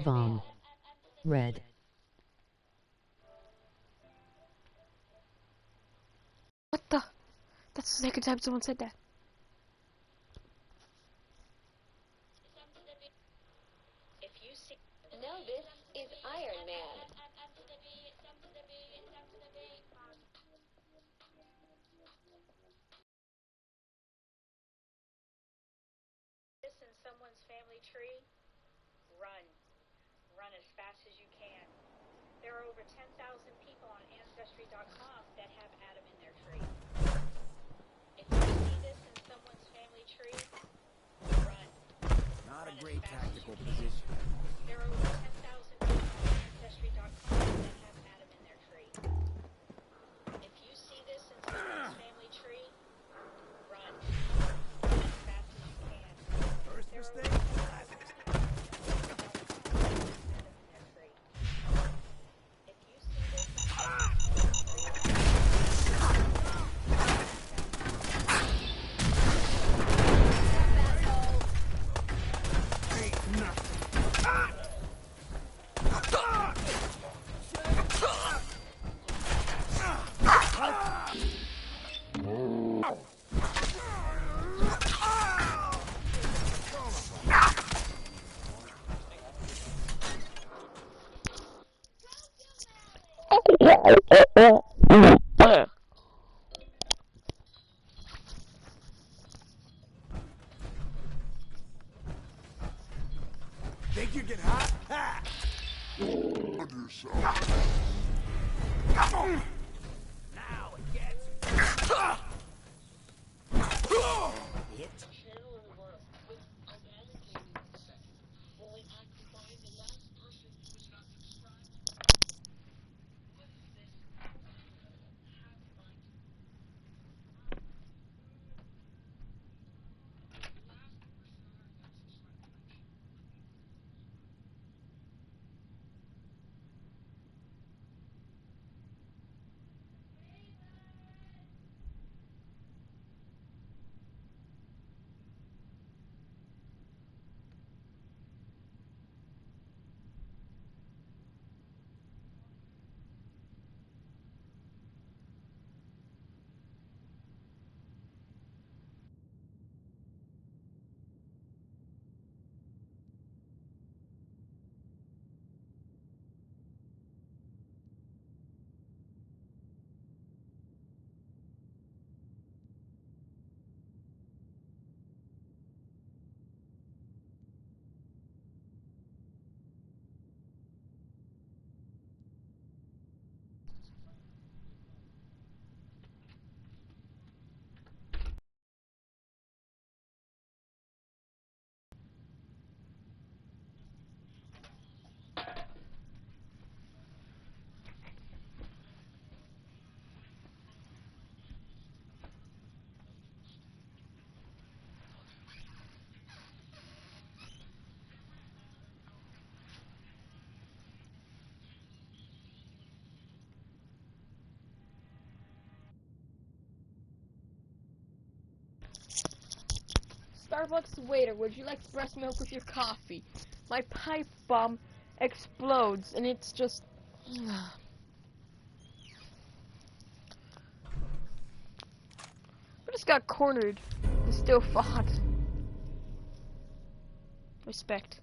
Vom. Red. What the? That's the second time someone said that. No, this is Iron Man. This in someone's family tree? Run. Run as fast as you can. There are over 10,000 people on Ancestry.com that have Adam in their tree. If you see this in someone's family tree, run. Not a Run great as fast as you tactical can. position. There are over 10,000 people on Ancestry.com that have Adam in their tree. If you see this in someone's family tree, run. Run as fast as you can. First There are over mistake, 10,000 last mistake. If you see this in someone's family tree, Ain't nothing. Think you get hot? Ha! Now it gets hit. Starbucks waiter, would you like breast milk with your coffee? My pipe bomb explodes, and it's just... I just got cornered. I still fought. Respect.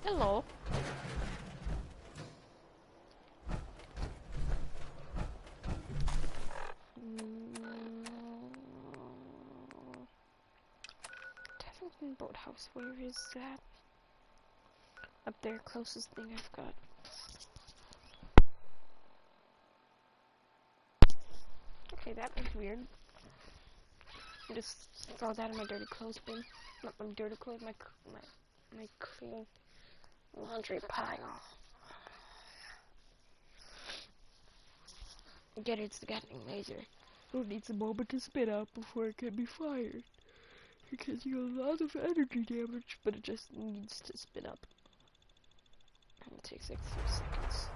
Hello. Tavern Boathouse, where is that? Up there, closest thing I've got. Okay, that was weird. Just throw that in my dirty clothes bin. Not my dirty clothes, my clean laundry pile. Get it, it's the Gatling laser. It needs a moment to spin out before it can be fired. It can do a lot of energy damage, but it just needs to spin up. It takes like 3 seconds.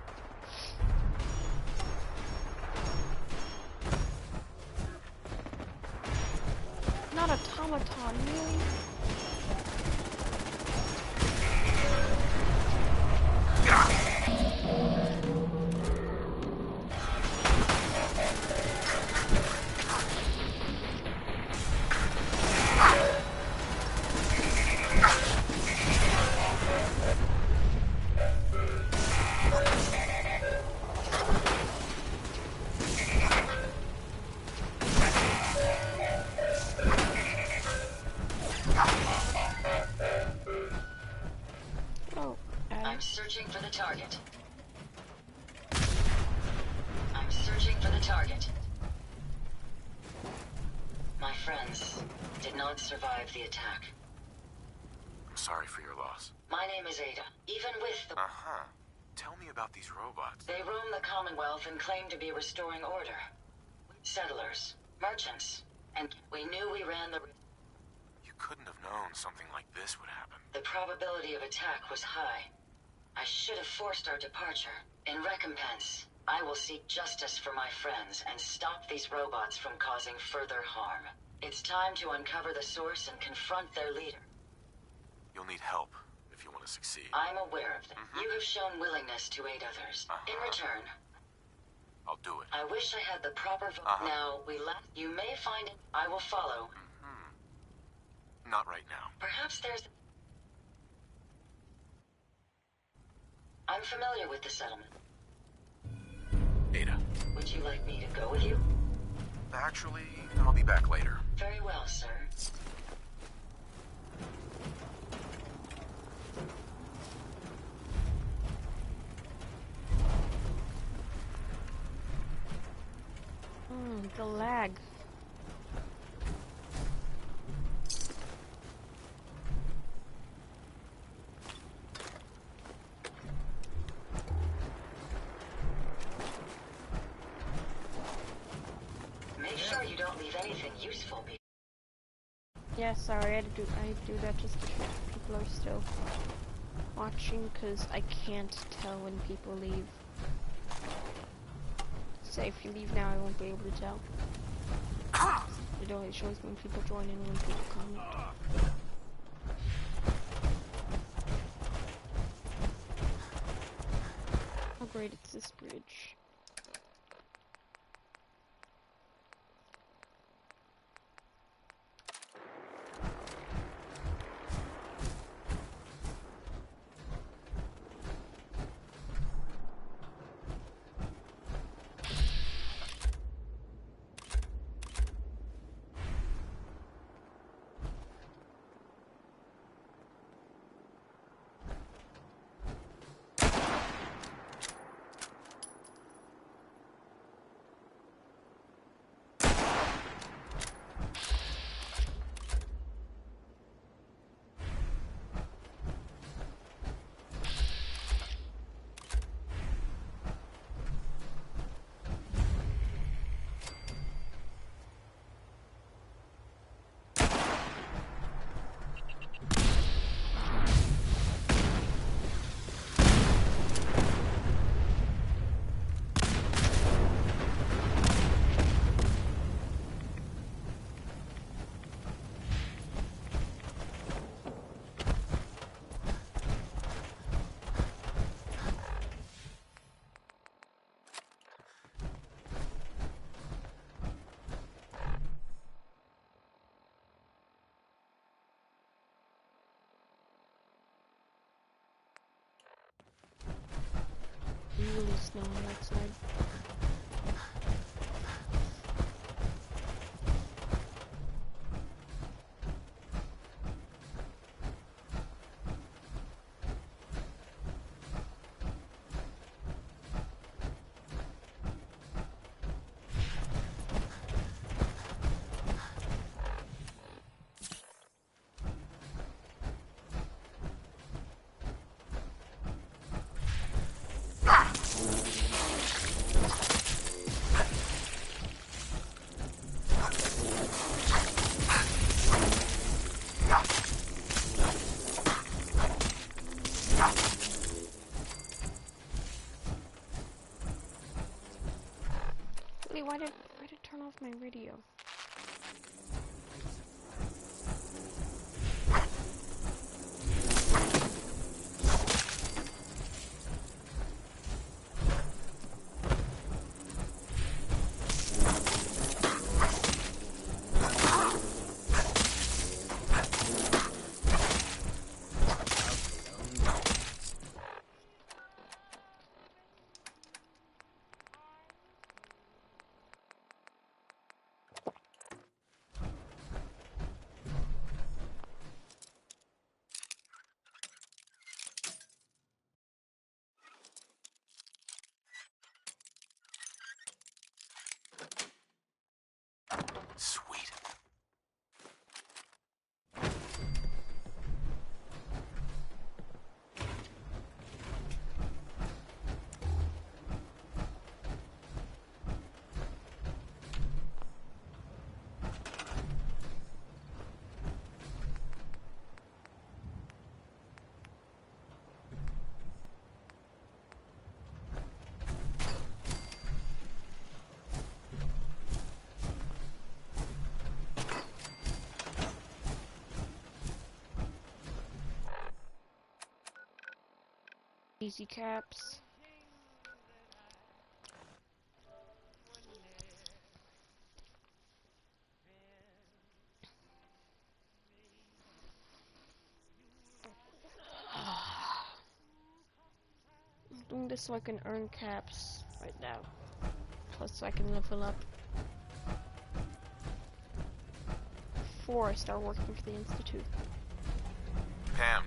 Not automaton, really? I'm searching for the target. I'm searching for the target. My friends did not survive the attack. I'm sorry for your loss. My name is Ada. Even with the... Uh-huh. Tell me about these robots. They roam the Commonwealth and claim to be restoring order. Settlers, merchants, and we knew we ran the... You couldn't have known something like this would happen. The probability of attack was high. I should have forced our departure. In recompense, I will seek justice for my friends and stop these robots from causing further harm. It's time to uncover the source and confront their leader. You'll need help if you want to succeed. I'm aware of them. You have shown willingness to aid others. In return, I'll do it. I wish I had the proper Now, you may find it. I will follow. Not right now. Perhaps there's... I'm familiar with the settlement. Ada. Would you like me to go with you? Actually, I'll be back later. Very well, sir. The lag. Make sure you don't leave anything useful. Yeah, sorry, I do that just to check if people are still watching, because I can't tell when people leave. Say if you leave now, I won't be able to tell. It only shows when people join and when people comment. How great is this bridge? snow on that side. Wait, why did it turn off my radio? Sweet. Easy caps. I'm doing this so I can earn caps right now. Plus so I can level up before I start working for the Institute. Pam,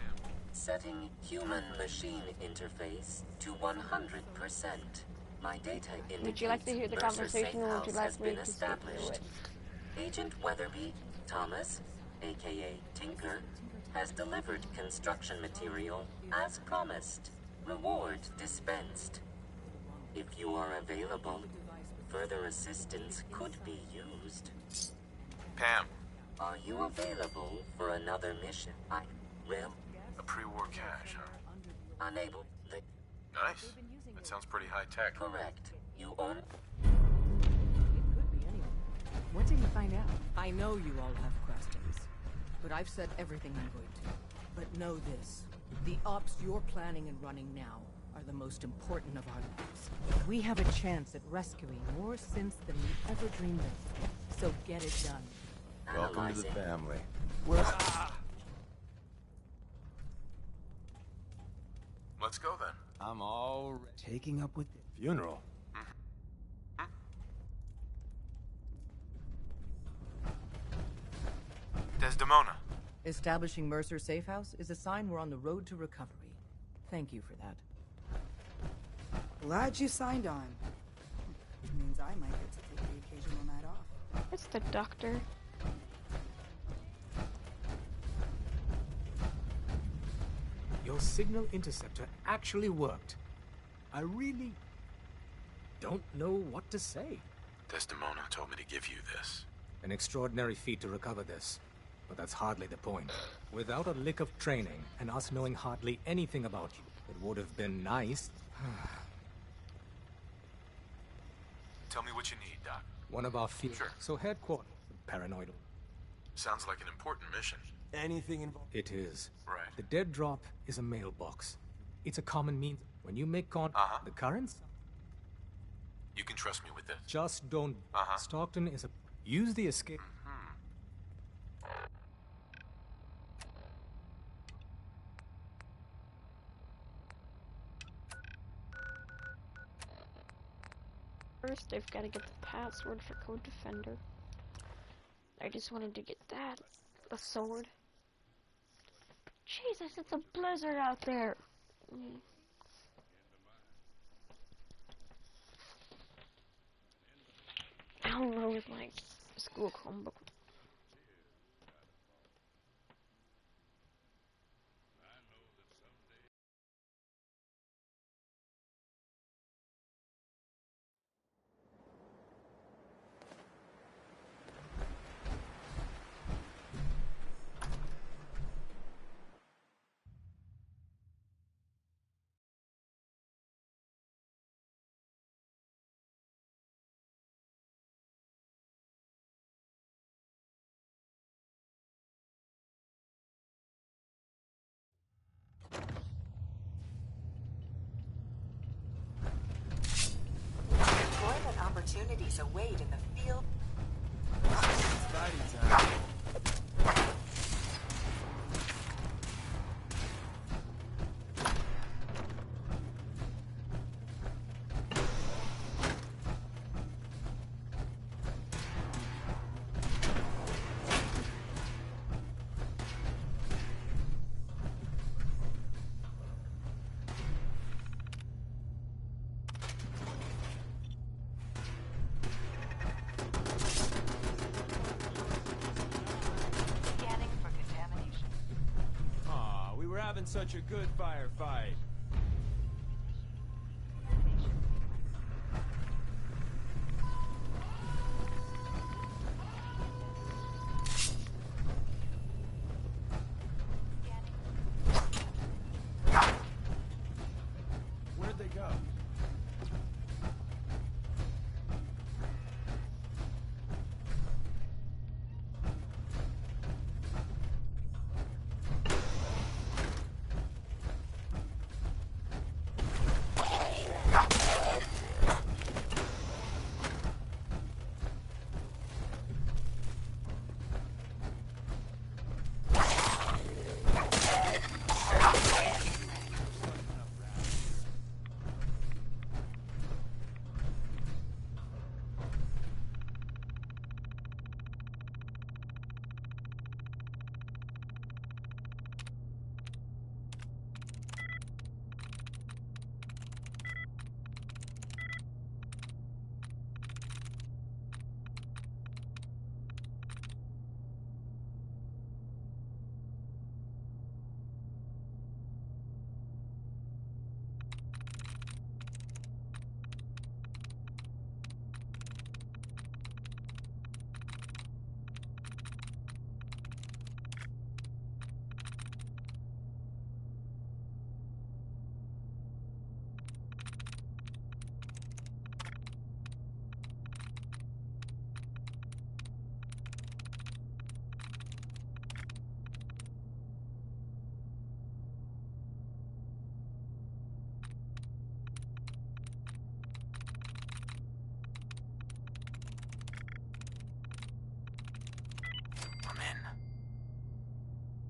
Setting human-machine interface to 100%. My data indicates Would you like to hear the Mercer conversation, or would you Safehouse like has me been to skip through established. it? Agent Weatherby, Thomas, aka Tinker, has delivered construction material as promised. Reward dispensed. If you are available, further assistance could be used. Pam, Are you available for another mission? a pre-war cache, huh? Unable. Nice. That sounds pretty high-tech. Correct. You own. What did he find out? I know you all have questions, but I've said everything I'm going to. But know this, the ops you're planning and running now are the most important of our lives. We have a chance at rescuing more synths than we ever dreamed of. So get it done. Welcome to the Analyzing. family. Let's go then. I'm all taking up with the funeral. Desdemona. Establishing Mercer Safehouse is a sign we're on the road to recovery. Thank you for that. Glad you signed on. Which means I might get to take the occasional night off. It's the doctor. Your signal interceptor actually worked. I really don't know what to say. Desdemona told me to give you this. An extraordinary feat to recover this. But that's hardly the point. Without a lick of training, and us knowing hardly anything about you, it would have been nice. Tell me what you need, Doc. One of our field. Sure. So headquarters. Paranoid. Sounds like an important mission. Anything involved? It is. Right. The dead drop is a mailbox. It's a common means. When you make the currents, You can trust me with this. just don't. Stockton is a. Use the escape. first I've got to get the password for Code Defender. I just wanted to get that. A sword. Jesus, it's a blizzard out there. I don't know with my school Chromebook. Employment opportunities await in the field. Fighting time. We're having such a good firefight. Where'd they go?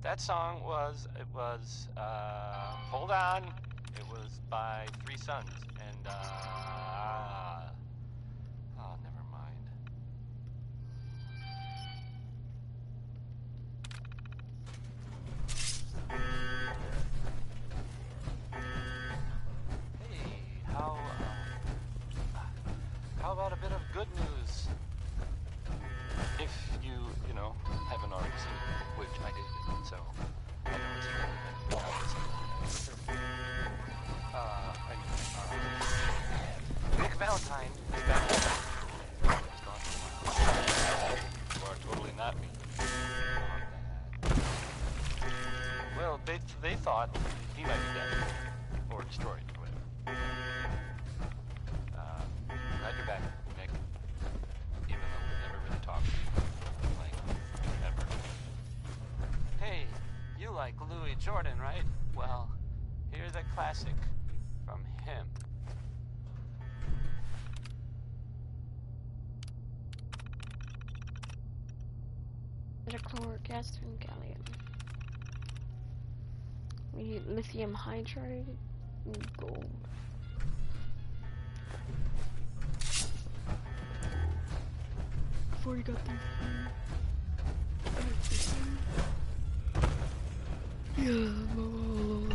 That song was, hold on, it was by Three Sons, and, oh, never mind. Hey, how about a bit of good news? If you haven't already seen it, which I did. So, I know it's Nick Valentine is back. He's gone for a while. You are totally not me. Well, they thought he might be dead. Or destroyed, or whatever. Glad you're back, Nick. Even though we never really talked. Like, ever. Hey, you like Louis Jordan, right? Well, here's a classic from him. Metachloric acid and gallium. We need lithium hydride and gold. before you got there. Yeah, I'm all alone.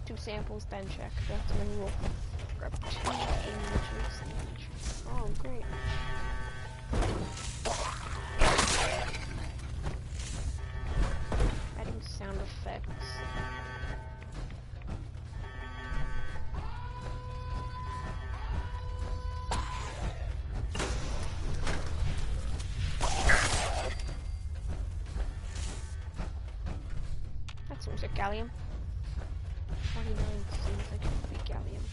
Two samples, then check. That's my rule. Grab 2 images. Oh, great. Adding sound effects. That seems like gallium. 49 seems like it would be gallium.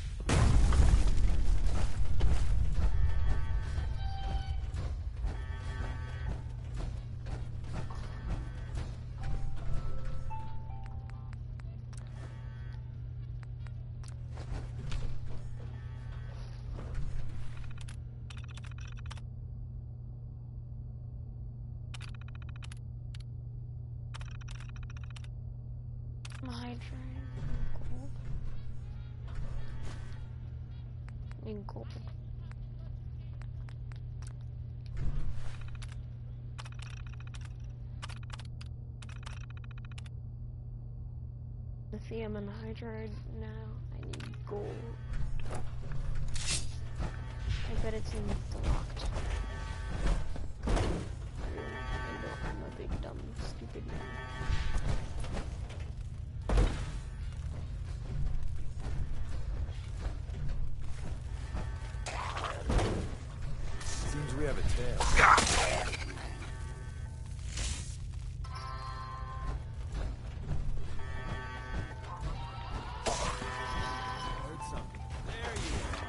Hydride, gold. Need gold. Lithium and hydride now. I need gold. I bet it's in the locked. I'm a big dumb stupid man. Seems we have a tail. Heard something. There you are.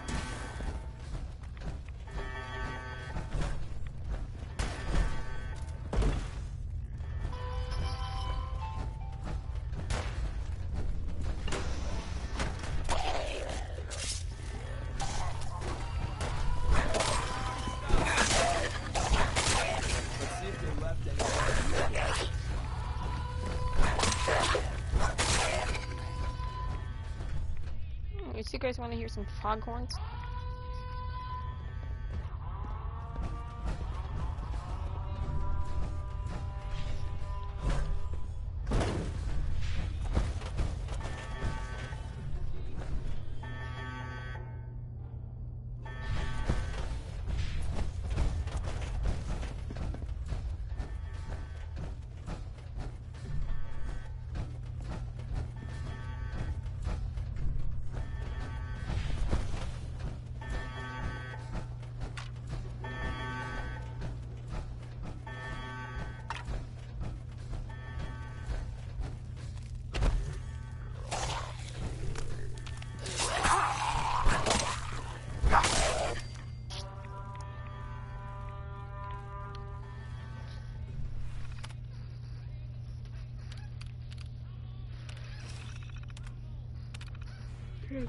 Let's see if they left anything. So you guys want to hear some foghorns?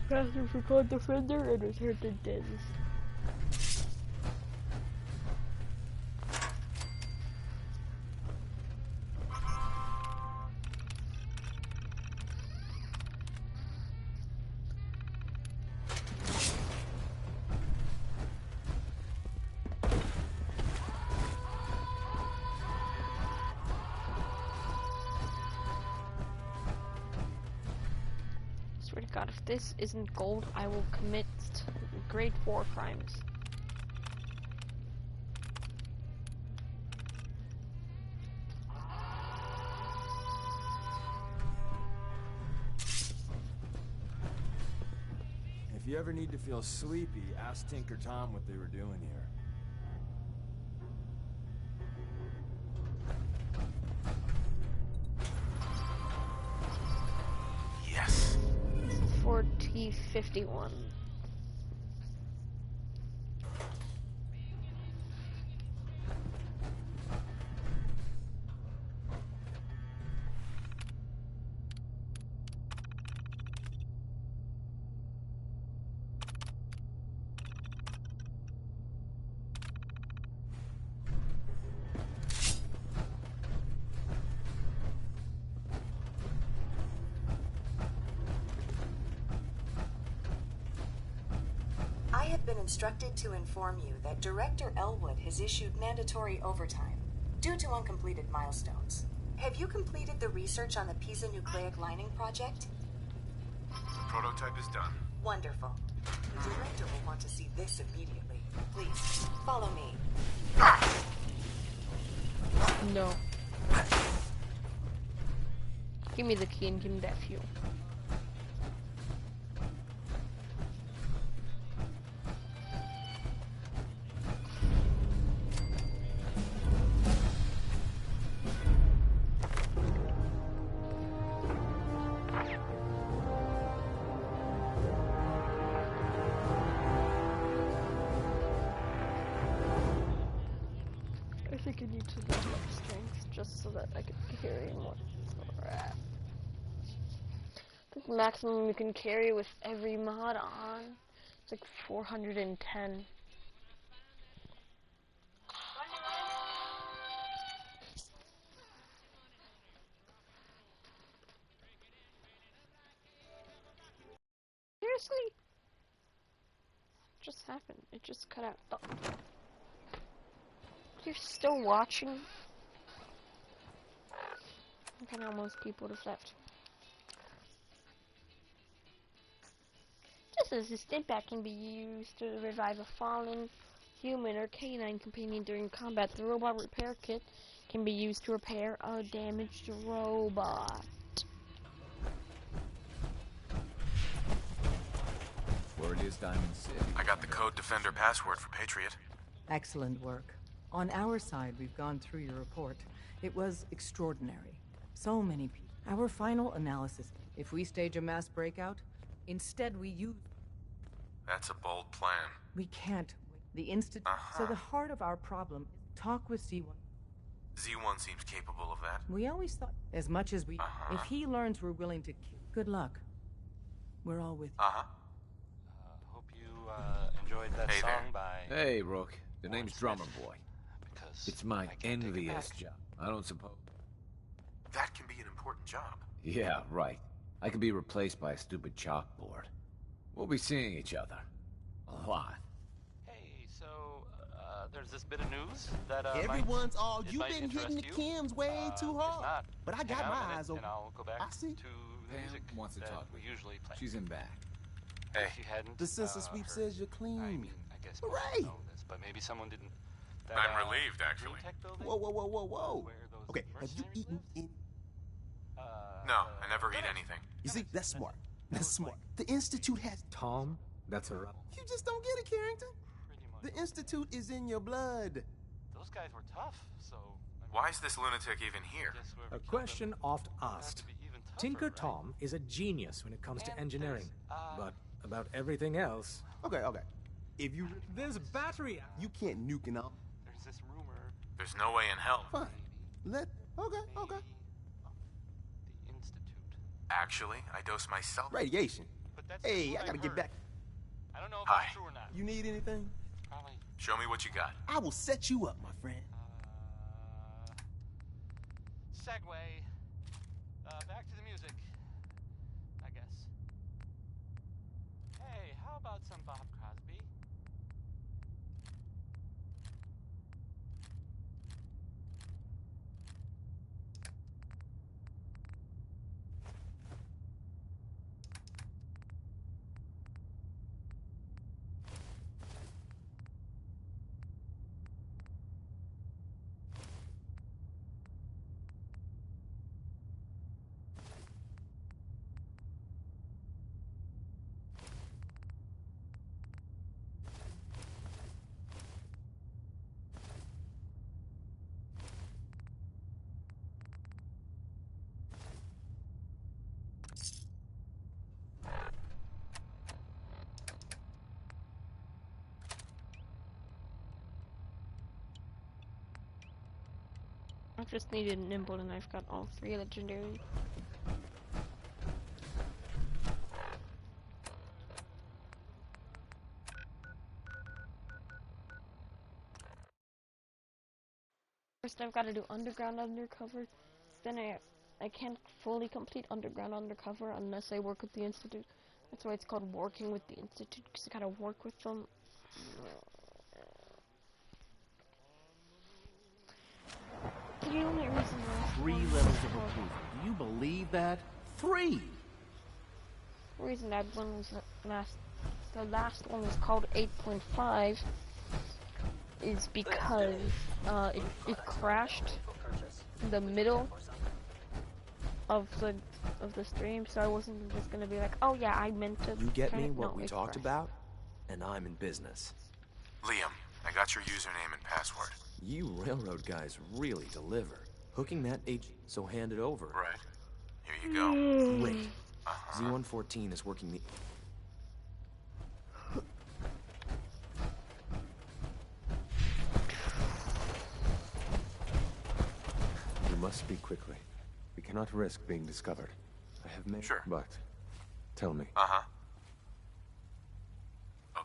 Faster for Code Defender and return to Dens. Swear to God, if this isn't gold, I will commit grade 4 crimes. If you ever need to feel sleepy, ask Tinker Tom what they were doing here. Yes. 4051. have been instructed to inform you that Director Elwood has issued mandatory overtime due to uncompleted milestones. Have you completed the research on the Pisa nucleic lining project? The prototype is done. Wonderful. The director will want to see this immediately. Please, follow me. No. Give me the key and give me that fuel. I think I need to level up strength just so that I can carry more. I think the maximum you can carry with every mod on is like 410. Seriously? What just happened? It just cut out. Oh. You're still watching? Okay, now most people have left. This assistant that can be used to revive a fallen human or canine companion during combat. The robot repair kit can be used to repair a damaged robot. Where it is, Diamond City. I got the code defender password for Patriot. Excellent work. On our side, we've gone through your report. It was extraordinary. So many people. Our final analysis. If we stage a mass breakout, instead we use... That's a bold plan. We can't. The Institute... So the heart of our problem is talk with Z1. Z1 seems capable of that. We always thought, as much as we... If he learns we're willing to... Good luck. We're all with you. Hope you enjoyed that song by... Hey, Rook. The name's Drummer Boy. It's my envious job. I don't suppose... That can be an important job. Yeah, right. I could be replaced by a stupid chalkboard. We'll be seeing each other. A lot. Hey, so, there's this bit of news that, everyone's all, you've been hitting the chems way too hard. But I got my eyes open. And I'll go back I see. to the music wants to talk we usually play. She's in back. Hey. If you hadn't, The sensor sweep says you're clean. I mean, I guess most Hooray! know this, but maybe someone didn't. That, I'm relieved, actually. Whoa. Okay, have you eaten any? No, I never eat anything. You see, that's smart. That's smart. The Institute has... Tom, that's a... You just don't get it, Carrington. The Institute is in your blood. Those guys were tough, so... Why is this lunatic even here? A question oft asked. Tinker Tom is a genius when it comes to engineering, but about everything else... Okay. If you... There's a battery out. You can't nuke and all. There's this rumor... There's no way in hell. Fine. Okay. The Institute. Actually, I dose myself. Radiation. But that's Hey, I gotta get back. I don't know if that's true or not. You need anything? Probably. Show me what you got. I will set you up, my friend. Segway. Back to the music. I guess. Hey, how about some Bob Crosby? I just needed nimble and I've got all 3 legendary. First I've got to do underground undercover, then I can't fully complete underground undercover unless I work with the Institute. That's why it's called working with the Institute, because I gotta work with them The only reason why 3 levels of approval. Do you believe that? 3! The reason that one was the last one was called 8.5 is because it crashed in the middle of the stream, so I wasn't just gonna be like, oh yeah, I meant to. You get me what no, we talked about, and I'm in business. Liam, I got your username and password. You railroad guys really deliver. Hooking that so hand it over. Right. Here you go. Wait. Z-114 is working the... You must speak quickly. We cannot risk being discovered. I have made... Sure. But... Tell me. A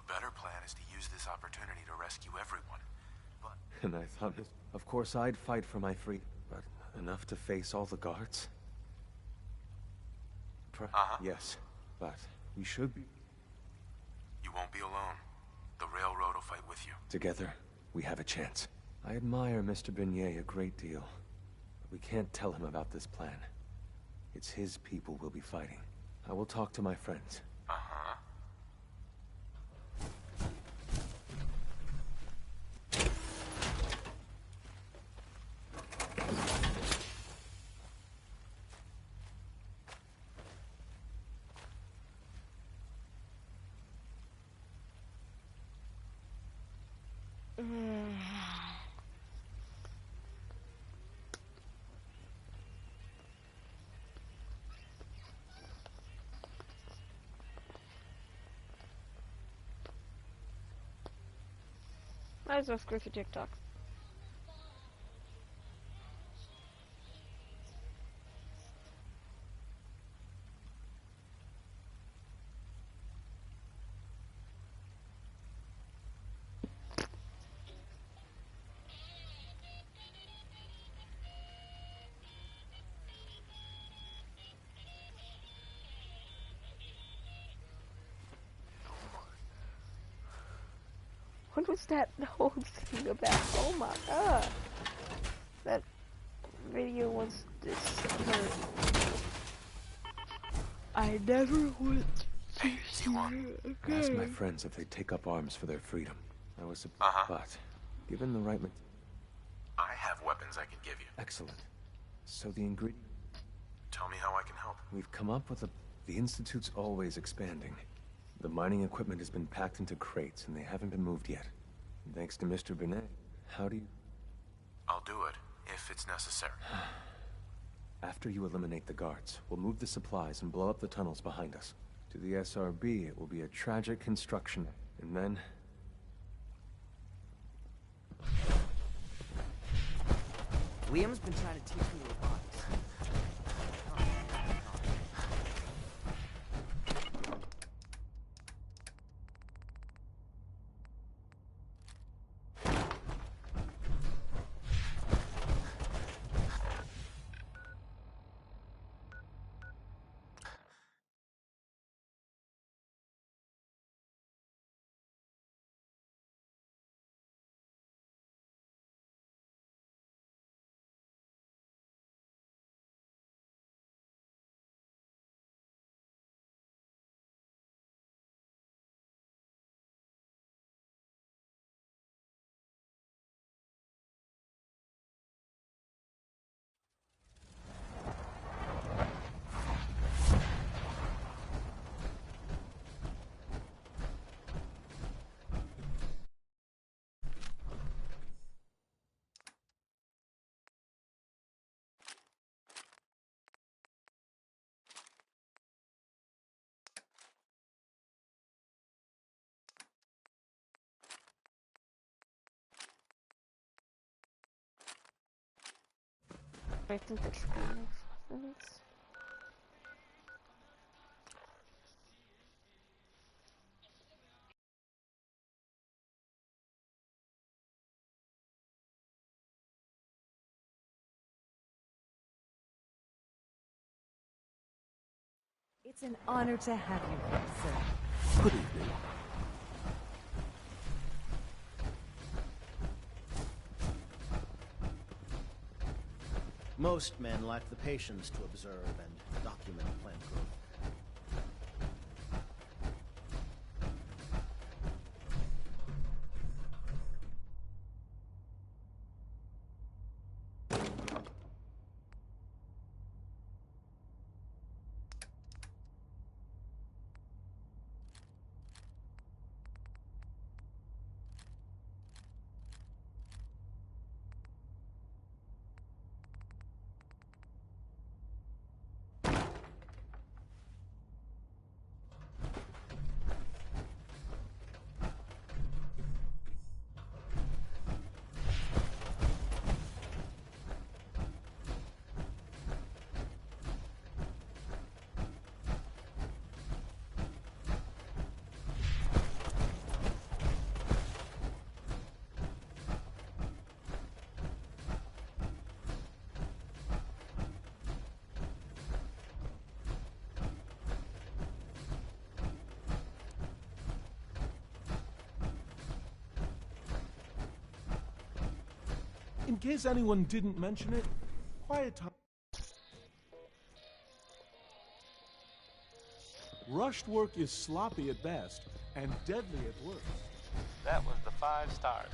better plan is to use this opportunity to rescue everyone. But... And I thought... Of course I'd fight for my freedom, but enough to face all the guards? Yes, but we should be... You won't be alone. The railroad will fight with you. Together, we have a chance. I admire Mr. Beignet a great deal. But we can't tell him about this plan. It's his people we'll be fighting. I will talk to my friends. Might as well screw for TikTok. What was that whole thing about? Oh my god. That video was disturbing. I never would see it again. Ask my friends if they take up arms for their freedom. I was but given the right I have weapons I can give you. Excellent. So the ingredient... Tell me how I can help. We've come up with the Institute's always expanding. The mining equipment has been packed into crates, and they haven't been moved yet. And thanks to Mr. Beignet, how do you... I'll do it, if it's necessary. After you eliminate the guards, we'll move the supplies and blow up the tunnels behind us. To the SRB, it will be a tragic construction, and then... Liam's been trying to teach me robotics. I think that's good enough. It's an honor to have you here, sir. Good evening. Most men lack the patience to observe and document plant growth. In case anyone didn't mention it, quiet time. Rushed work is sloppy at best and deadly at worst. That was the 5 stars.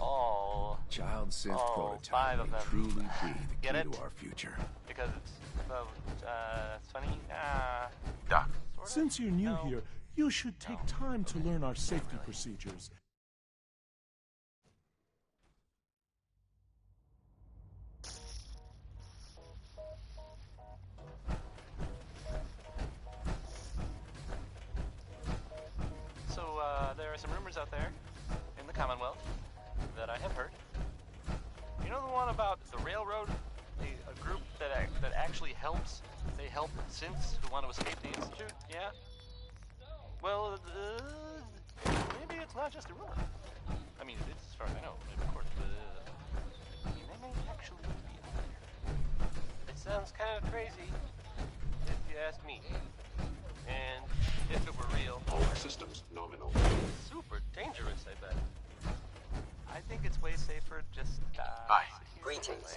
All Child synth prototype 5 of them. Truly be the Get key it? to our future. Because it's funny. Doc. Since you're new here, you should take time to learn our safety procedures. So, there are some rumors out there in the Commonwealth that I have heard. You know the one about the railroad? A group that actually helps? They help synths who want to escape the Institute? Yeah? Well, maybe it's not just a rumor. I mean, it is as far as I know, of course, but I mean, they may actually be out there. It sounds kind of crazy, if you ask me. And if it were real... All systems nominal. Super dangerous, I bet. I think it's way safer just... Hi. Greetings.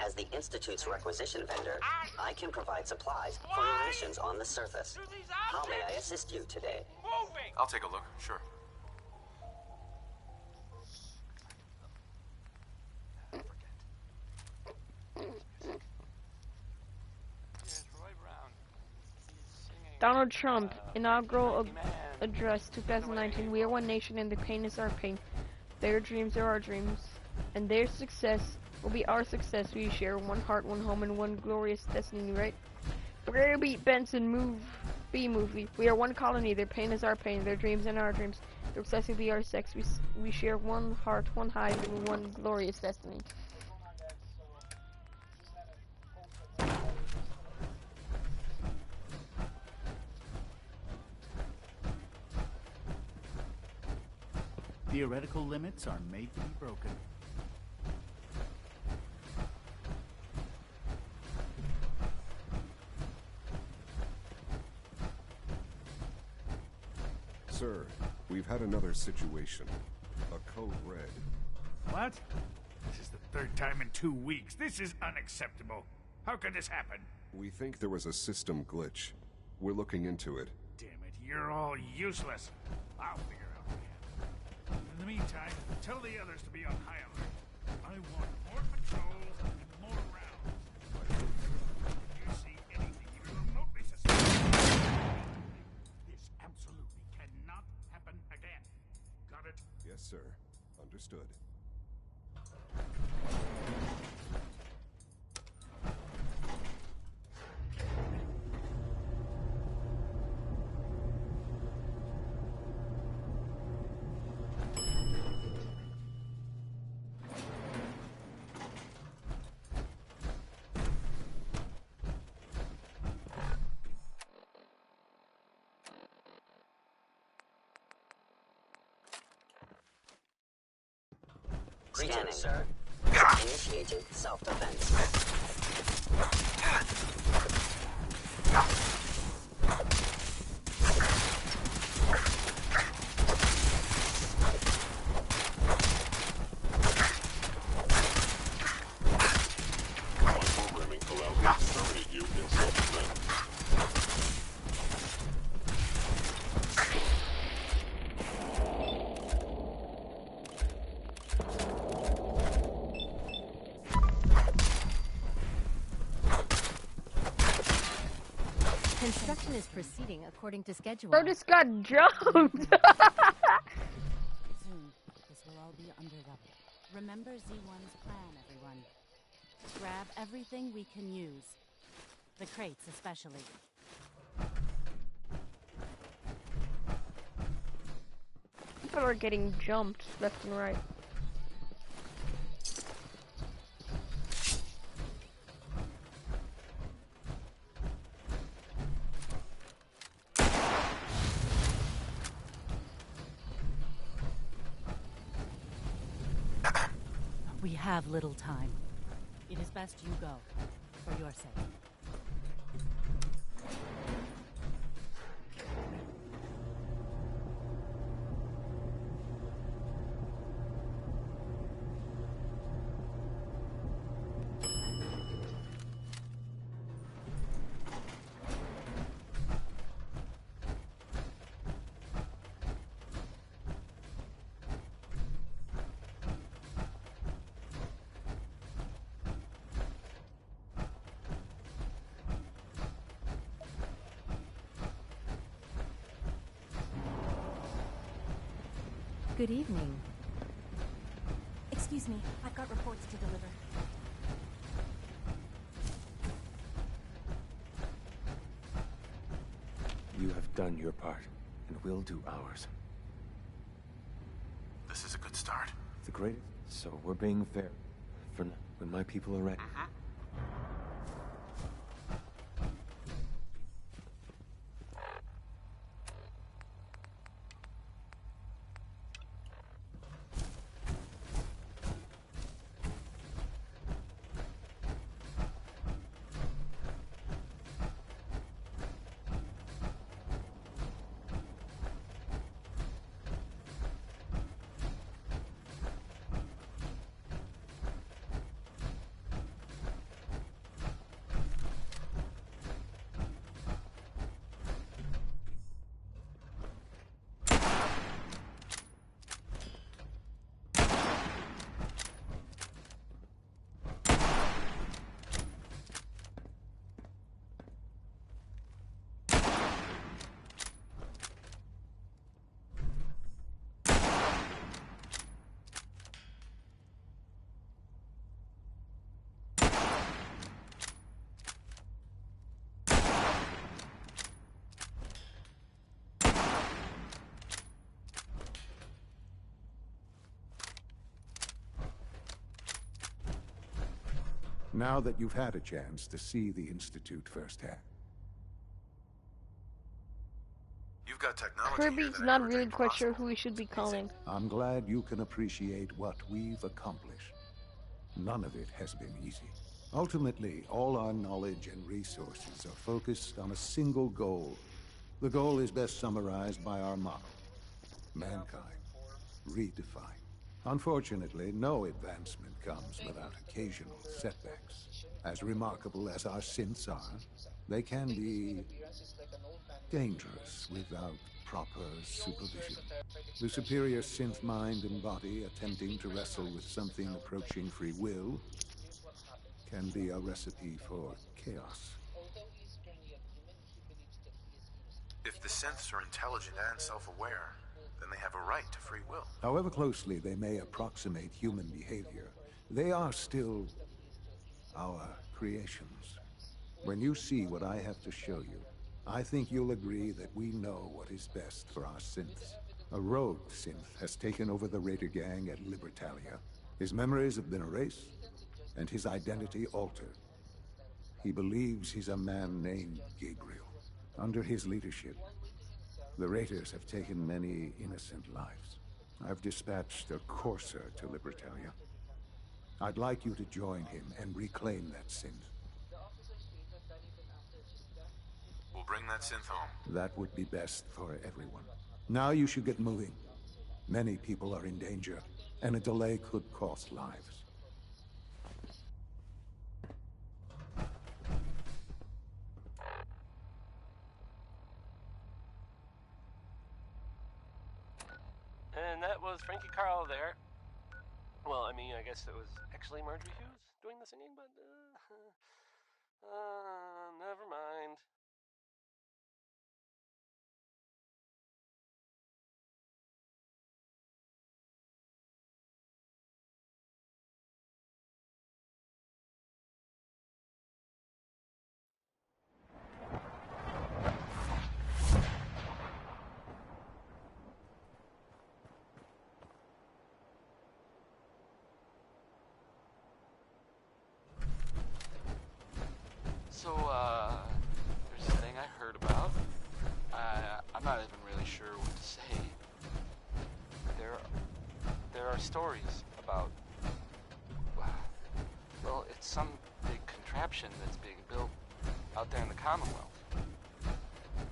As the Institute's requisition vendor, I can provide supplies for your missions on the surface. How may I assist you today? I'll take a look, sure. Donald Trump, inaugural address 2019. We are one nation and their pain is our pain. Their dreams are our dreams. And their success will be our success. We share one heart, one home, and one glorious destiny, right? Brady Beat Benson, move. Be movie. We are one colony. Their pain is our pain. Their dreams and our dreams. Their success will be our sex. We share one heart, one hive, and one glorious destiny. Theoretical limits are made to be broken. Sir, we've had another situation. A code red. What? This is the 3rd time in 2 weeks. This is unacceptable. How could this happen? We think there was a system glitch. We're looking into it. Damn it, you're all useless. I'll figure out what happened. In the meantime, tell the others to be on high alert. I want more patrols and more rounds. If you see anything even remotely suspicious, this absolutely cannot happen again. Got it? Yes, sir. Understood. Scanning, sir. Initiating self-defense. Construction is proceeding according to schedule. Bro just got jumped. Soon, this will all be underway. Remember Z1's plan, everyone. Grab everything we can use. The crates especially. People are getting jumped left and right. We have little time. It is best you go, for your sake. Good evening. Excuse me, I've got reports to deliver. You have done your part, and we'll do ours. This is a good start. The greatest. So we're being fair. For when my people are ready. Now that you've had a chance to see the Institute firsthand. You've got technology. Kirby's not really quite sure who he should be calling. I'm glad you can appreciate what we've accomplished. None of it has been easy. Ultimately, all our knowledge and resources are focused on a single goal. The goal is best summarized by our motto: mankind, redefined. Unfortunately, no advancement comes without occasional setbacks. As remarkable as our synths are, they can be dangerous without proper supervision. The superior synth mind and body attempting to wrestle with something approaching free will can be a recipe for chaos. If the synths are intelligent and self-aware, then they have a right to free will. However closely they may approximate human behavior, they are still our creations. When you see what I have to show you, I think you'll agree that we know what is best for our synths. A rogue synth has taken over the Raider gang at Libertalia. His memories have been erased, and his identity altered. He believes he's a man named Gabriel. Under his leadership, the Raiders have taken many innocent lives. I've dispatched a courser to Libertalia. I'd like you to join him and reclaim that synth. We'll bring that synth home. That would be best for everyone. Now you should get moving. Many people are in danger, and a delay could cost lives. And that was Frankie Carl there. Well, I mean, I guess it was actually Marjorie Hughes doing the singing, but never mind. heard stories about, well, it's some big contraption that's being built out there in the Commonwealth.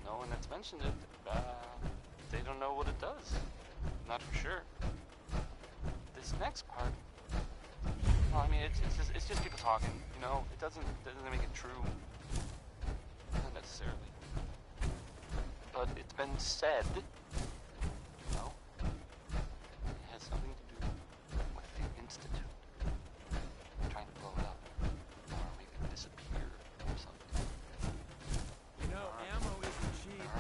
No one that's mentioned it, they don't know what it does. Not for sure. This next part, well, I mean, it's just people talking, you know? It doesn't make it true. Not necessarily. But it's been said, you know, it has something to do with the Institute. Trying to blow it up. Or make it disappear or something. You know, ammo isn't cheap.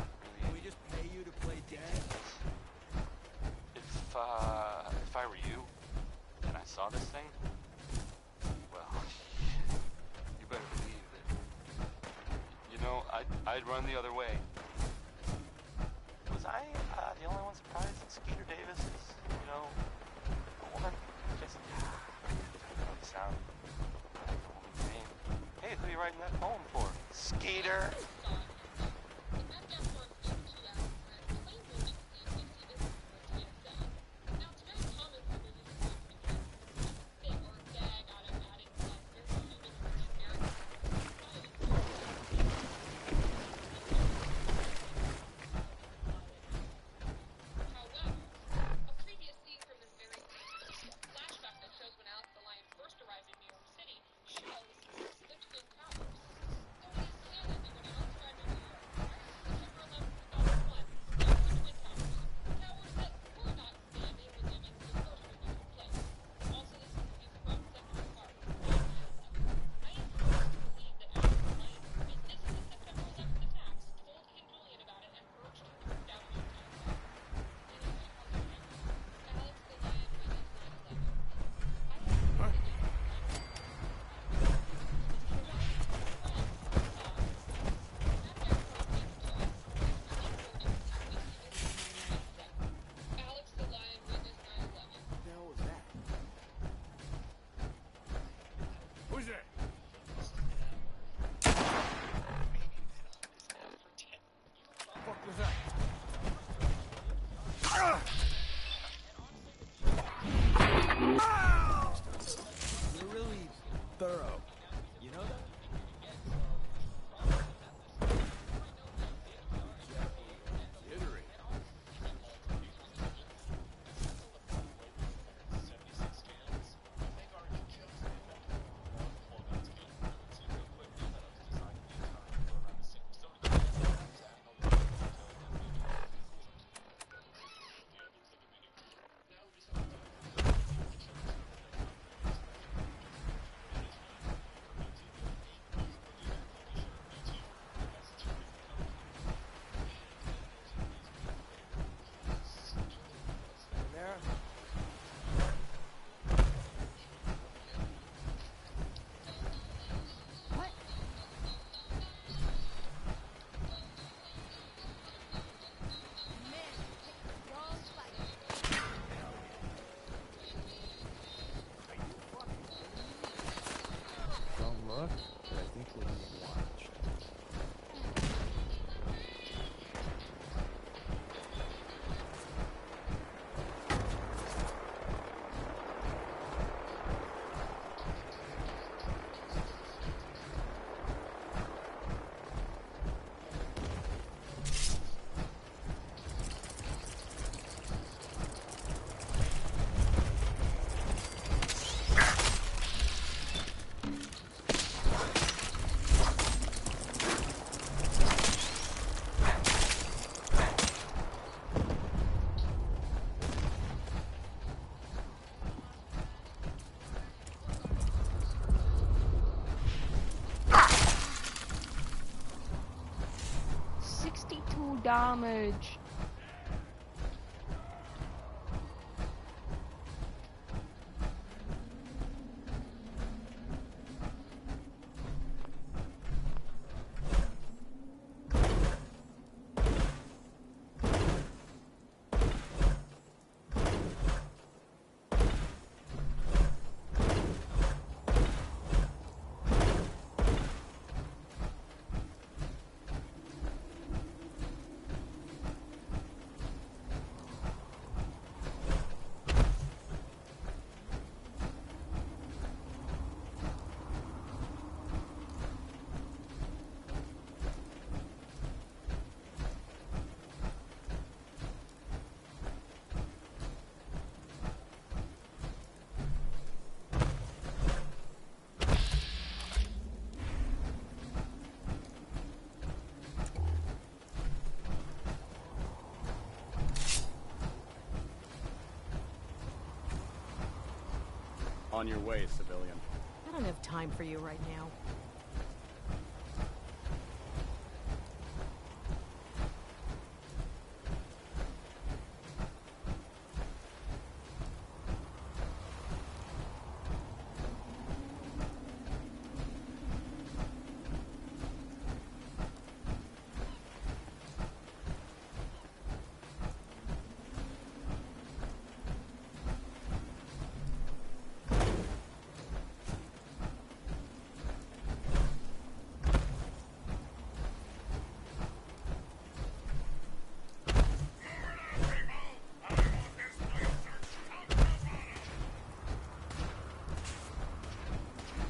Can we just pay you to play dead? If I were you, and I saw this thing, well, you better believe that, you know, I'd run the other way. Was I the only one surprised that Skeeter Davis is, you know, a woman? Just, I don't know the sound. I don't know the woman's name. Hey, who are you writing that poem for? Skeeter! You're really thorough. You know that? Damage. On your way, civilian. I don't have time for you right now.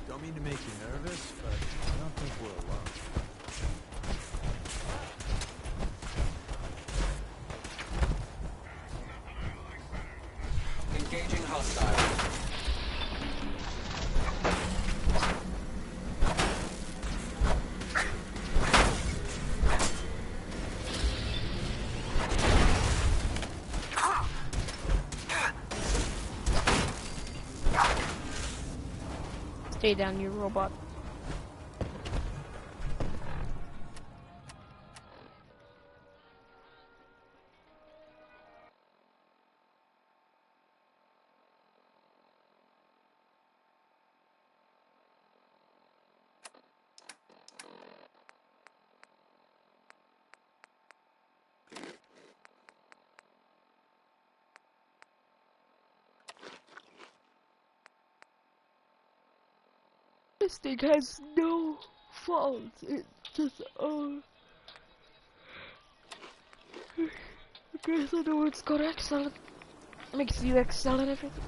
Don't mean to make you nervous, but I don't think we're alone. Engaging hostiles. Stay down, you robot. This thing has no fault. It just, I guess I know it's got excellent. Makes you excel at everything.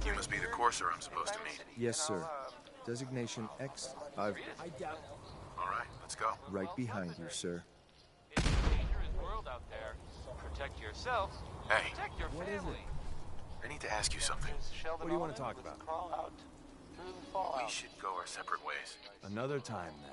You must be the Courser I'm supposed to meet. Yes, sir. Designation X. I doubt. All right, let's go. Right behind you, sir. It's a dangerous world out there. Protect yourself. Hey. Protect your family. I need to ask you something. What do you want to talk about? Crawl out through the fallout. We should go our separate ways. Another time, then.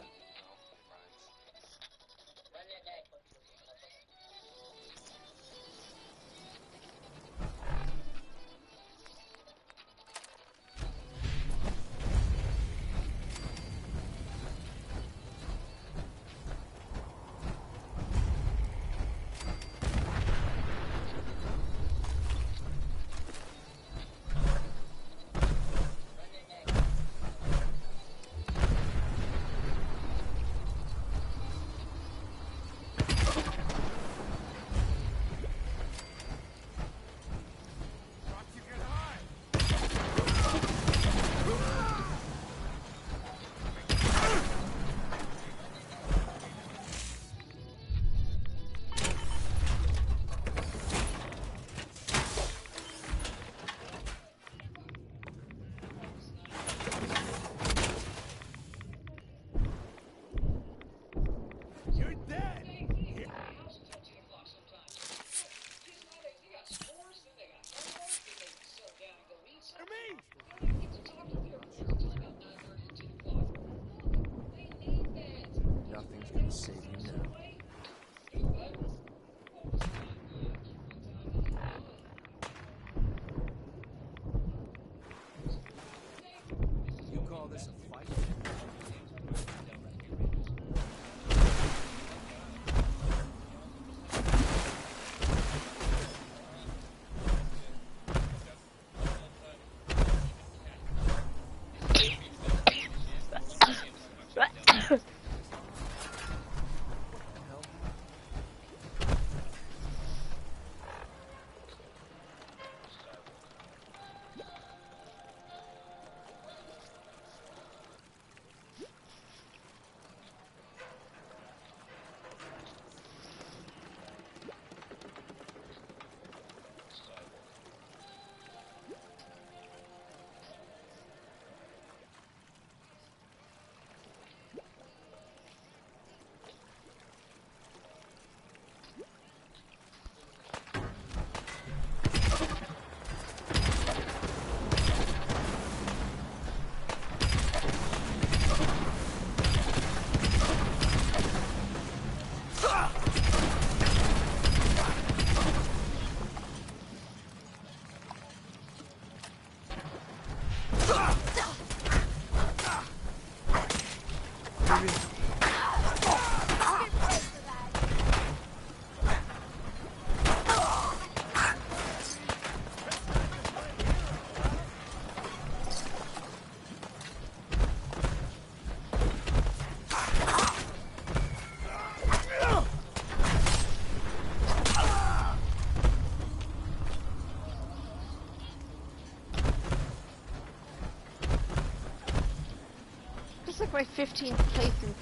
my 15th playthrough.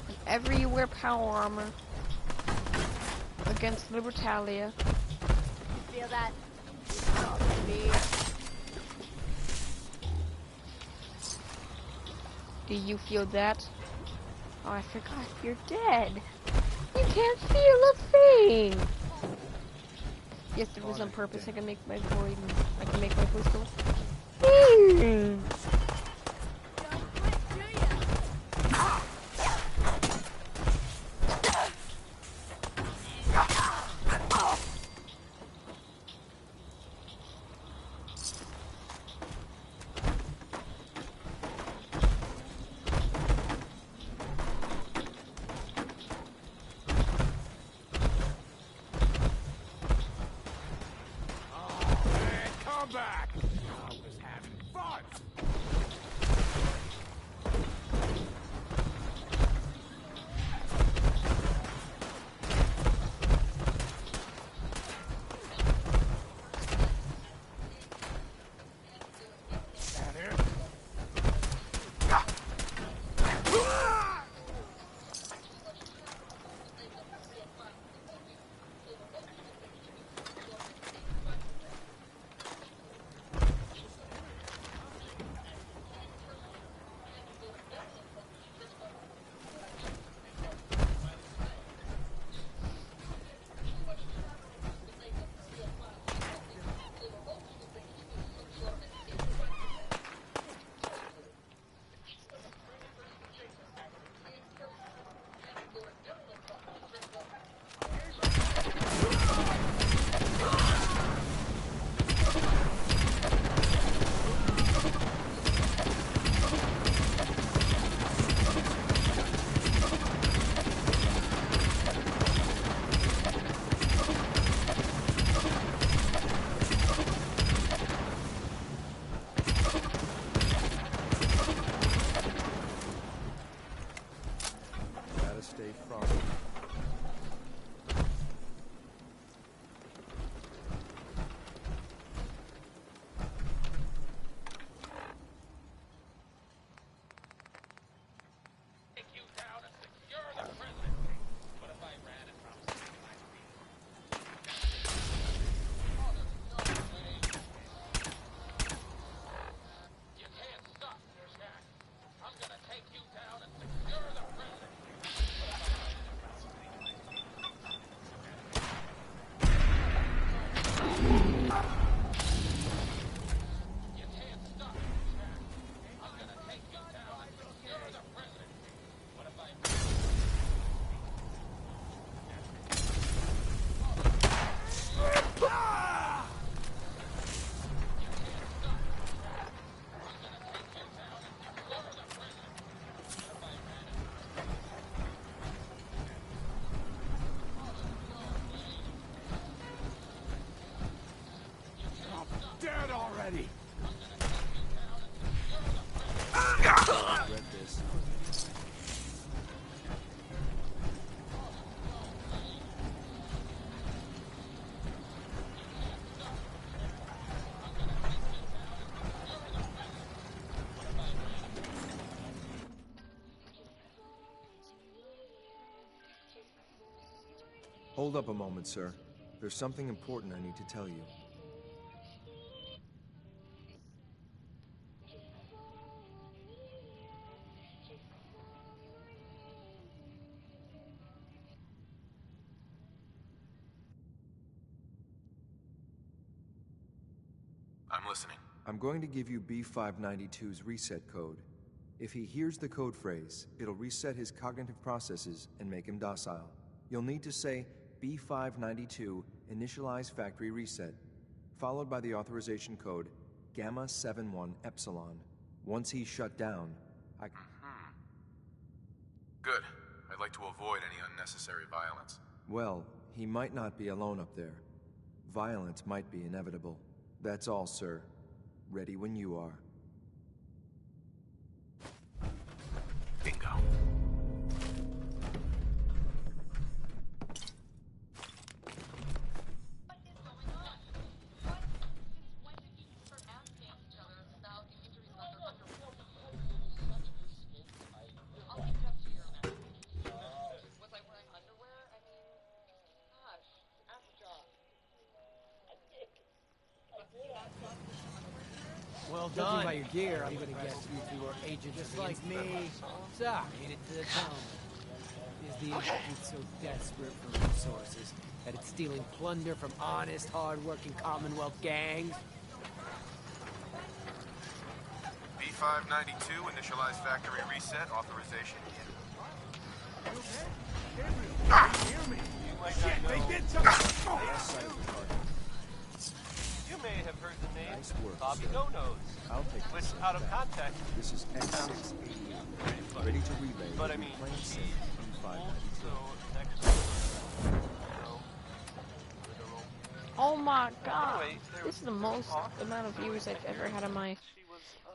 And ever you wear power armor against Libertalia. You feel that? Talk to me. Do you feel that? Oh, I forgot. You're dead. You can't feel a thing. Yes, it was on purpose. I can make my voice. I can make my voice go. Back! I was having fun! Dead already! I regret this. Hold up a moment, sir. There's something important I need to tell you. I'm listening. I'm going to give you B592's reset code. If he hears the code phrase, it'll reset his cognitive processes and make him docile. You'll need to say B592 initialize factory reset, followed by the authorization code Gamma 71 Epsilon. Once he's shut down, I... Good. I'd like to avoid any unnecessary violence. Well, he might not be alone up there. Violence might be inevitable. That's all, sir. Ready when you are. Bingo. Well Judging done. by your gear, I'm gonna guess you two are agents just like me. So, made it to the town. Is the Institute so desperate for resources that it's stealing plunder from honest, hard-working Commonwealth gangs? B592, initialize factory reset, authorization. Shit, they did something! You may have heard the name Nice work, Bobby sir. No-Nose. I'll take Which, this out of back. context, This is X680. Ready to relay. But I with mean, plan she's set B592. also next. Oh my god! Anyway, This is the most amount of viewers I've ever had on my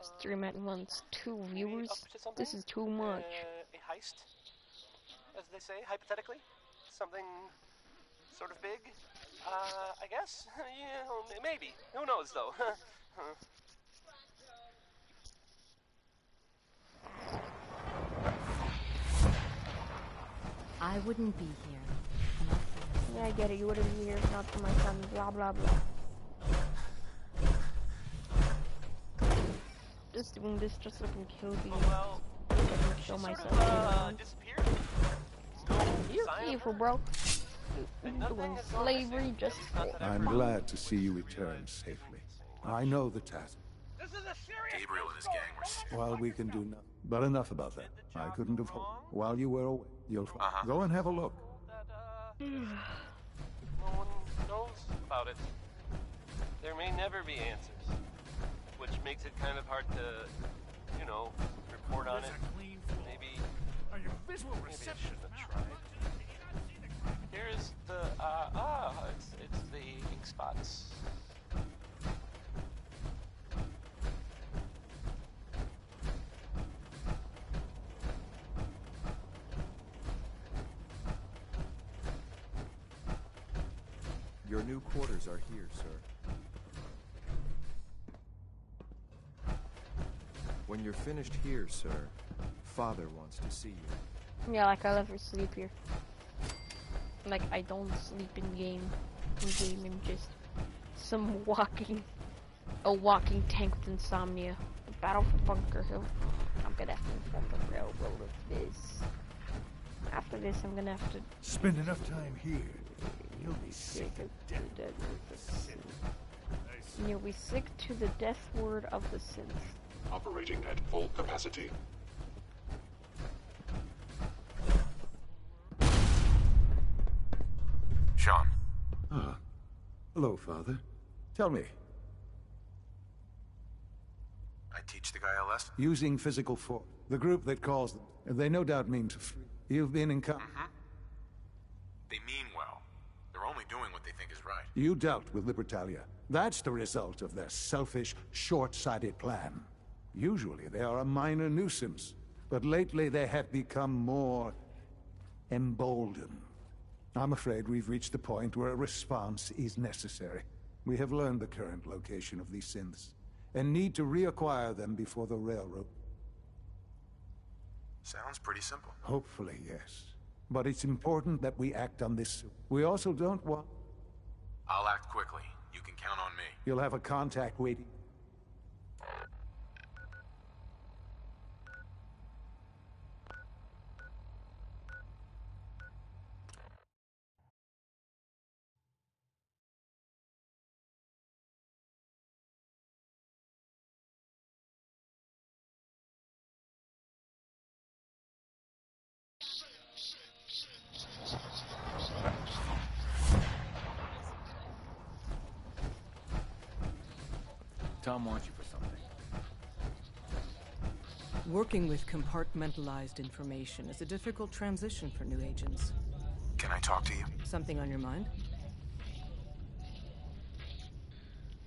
stream at once. 2 viewers? This is too much. A heist, as they say, hypothetically. Something sort of big. I guess. Yeah, maybe. Who knows, though? I wouldn't be here. Yeah, I get it. You wouldn't be here if not for my son. Blah blah blah. Just doing this just so I can kill the. Well, show myself. Disappeared. You're evil, bro. You're doing slavery just for. I'm glad to see you return safely. I know the task. Gabriel and his gang were... While we can do nothing. But enough about that. I couldn't have hoped. While you were away, you'll go and have a look. No one knows about it. There may never be answers, which makes it kind of hard to, you know, report on it. Maybe. Your visual reception. Here's the it's the ink spots. Your new quarters are here, sir. When you're finished here, sir, Father wants to see you. Yeah, like I never sleep here. Like I don't sleep in game. I'm just a walking tank with insomnia. The battle for Bunker Hill. I'm gonna have to inform the railroad of this. After this, I'm gonna have to spend enough time here. You'll be sick of death. You'll be sick to the death word of the synth. Operating at full capacity. Sean. Ah. Hello, Father. Tell me. I teach the guy LS? Using physical force. The group that calls them. They no doubt mean to free. You've been in They mean well. They're only doing what they think is right. You dealt with Libertalia. That's the result of their selfish, short-sighted plan. Usually they are a minor nuisance, but lately they have become more emboldened. I'm afraid we've reached the point where a response is necessary. We have learned the current location of these synths, and need to reacquire them before the railroad. Sounds pretty simple. Hopefully, yes. But it's important that we act on this. We also don't want... I'll act quickly. You can count on me. You'll have a contact waiting. Tom wants you for something. Working with compartmentalized information is a difficult transition for new agents. Can I talk to you? Something on your mind?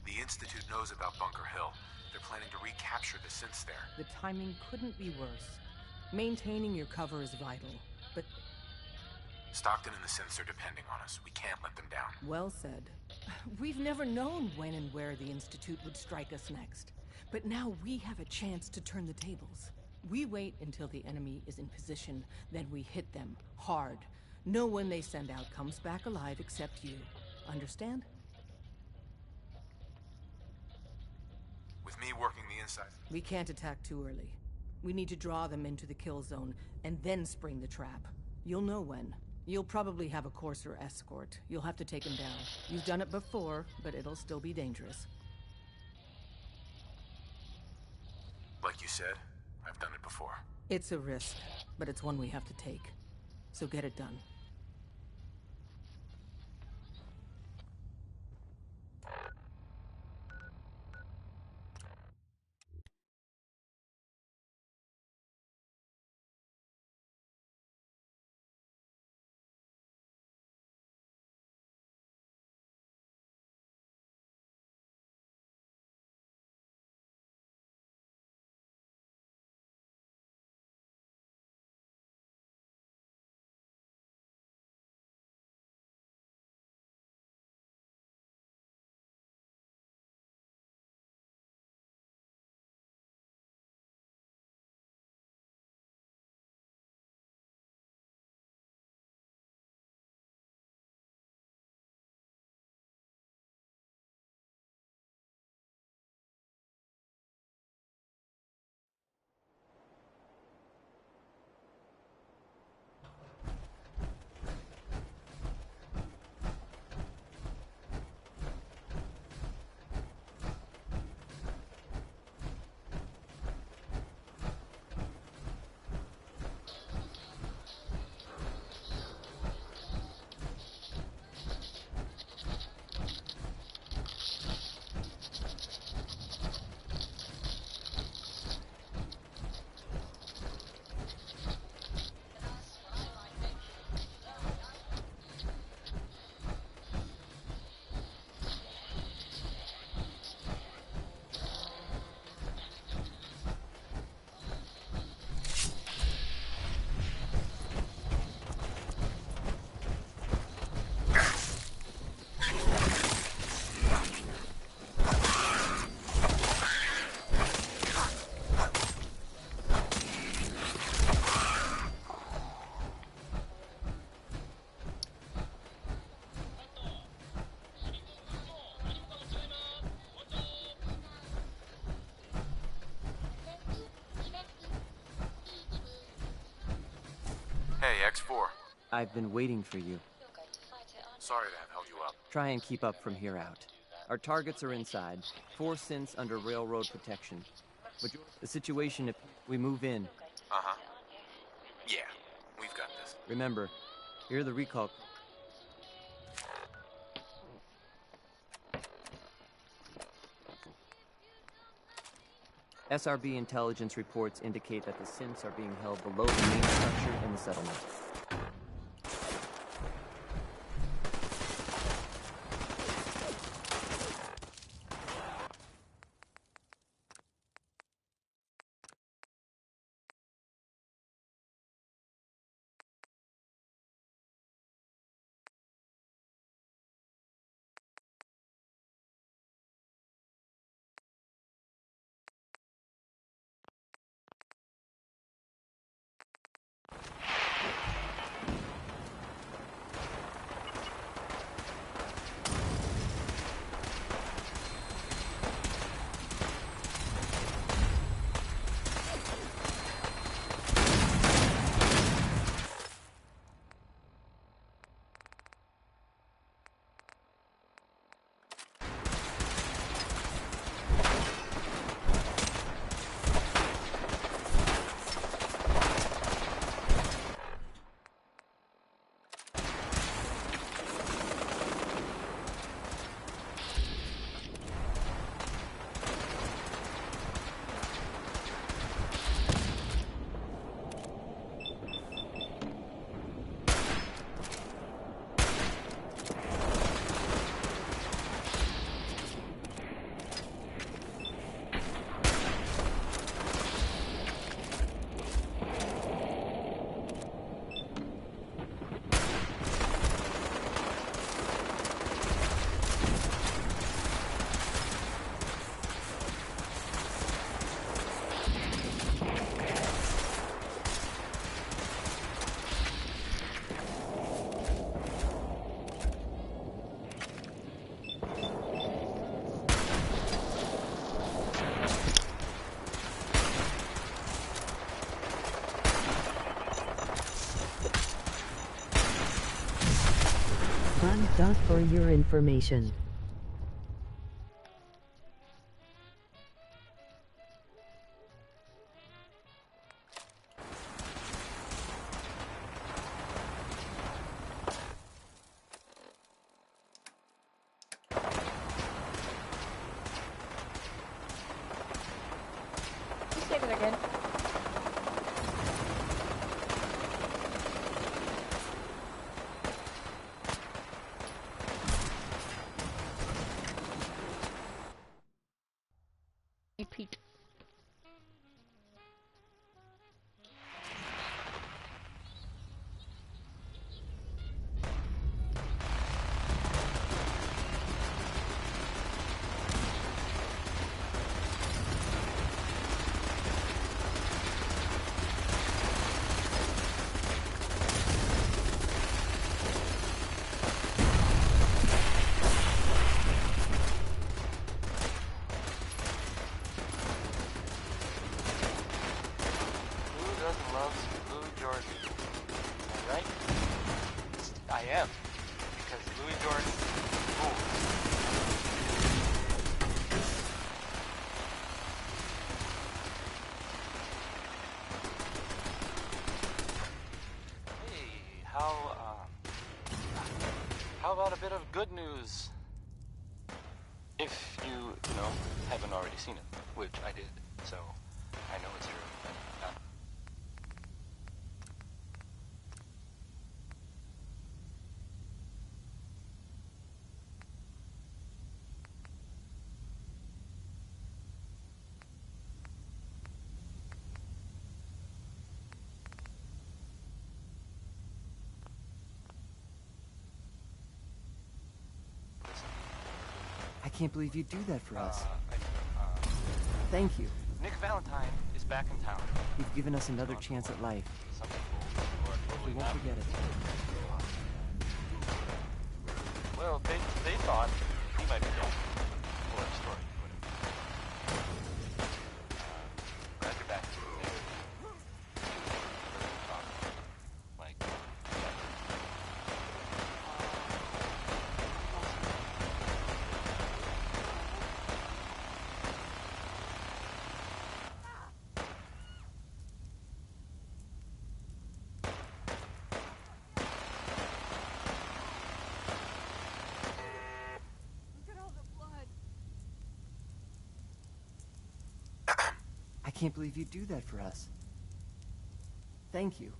The Institute knows about Bunker Hill. They're planning to recapture the synths there. The timing couldn't be worse. Maintaining your cover is vital, but... Stockton and the synths are depending on us. We can't let them down. Well said. We've never known when and where the Institute would strike us next. But now we have a chance to turn the tables. We wait until the enemy is in position, then we hit them hard. No one they send out comes back alive except you. Understand? With me working the inside. We can't attack too early. We need to draw them into the kill zone, and then spring the trap. You'll know when. You'll probably have a Courser escort. You'll have to take him down. You've done it before, but it'll still be dangerous. Like you said, I've done it before. It's a risk, but it's one we have to take. So get it done. Hey, X4. I've been waiting for you. Sorry to have held you up. Try and keep up from here out. Our targets are inside. 4 synths under railroad protection. But the situation if we move in. Uh-huh. Yeah, we've got this. Remember, hear the recall. SRB intelligence reports indicate that the synths are being held below the main structure in the settlement. Thus for your information. Just save it again. Repeat. Loves Louis Jordan. Am I right? I am. Because Louis Jordan rules. Hey, how about a bit of good news? If you know, haven't already seen it, which I did, so I know it's true. I can't believe you'd do that for us. Thank you. Nick Valentine is back in town. You've given us another chance at life. Some people are totally We won't forget it. Well, they thought he might be dead. Or a story. Glad you're back. Like, I can't believe you'd do that for us. Thank you.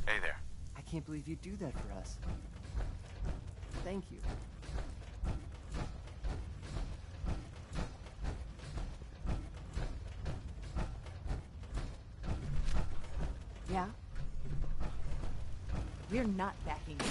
Hey there. I can't believe you'd do that for us. Thank you. Yeah? We're not backing down.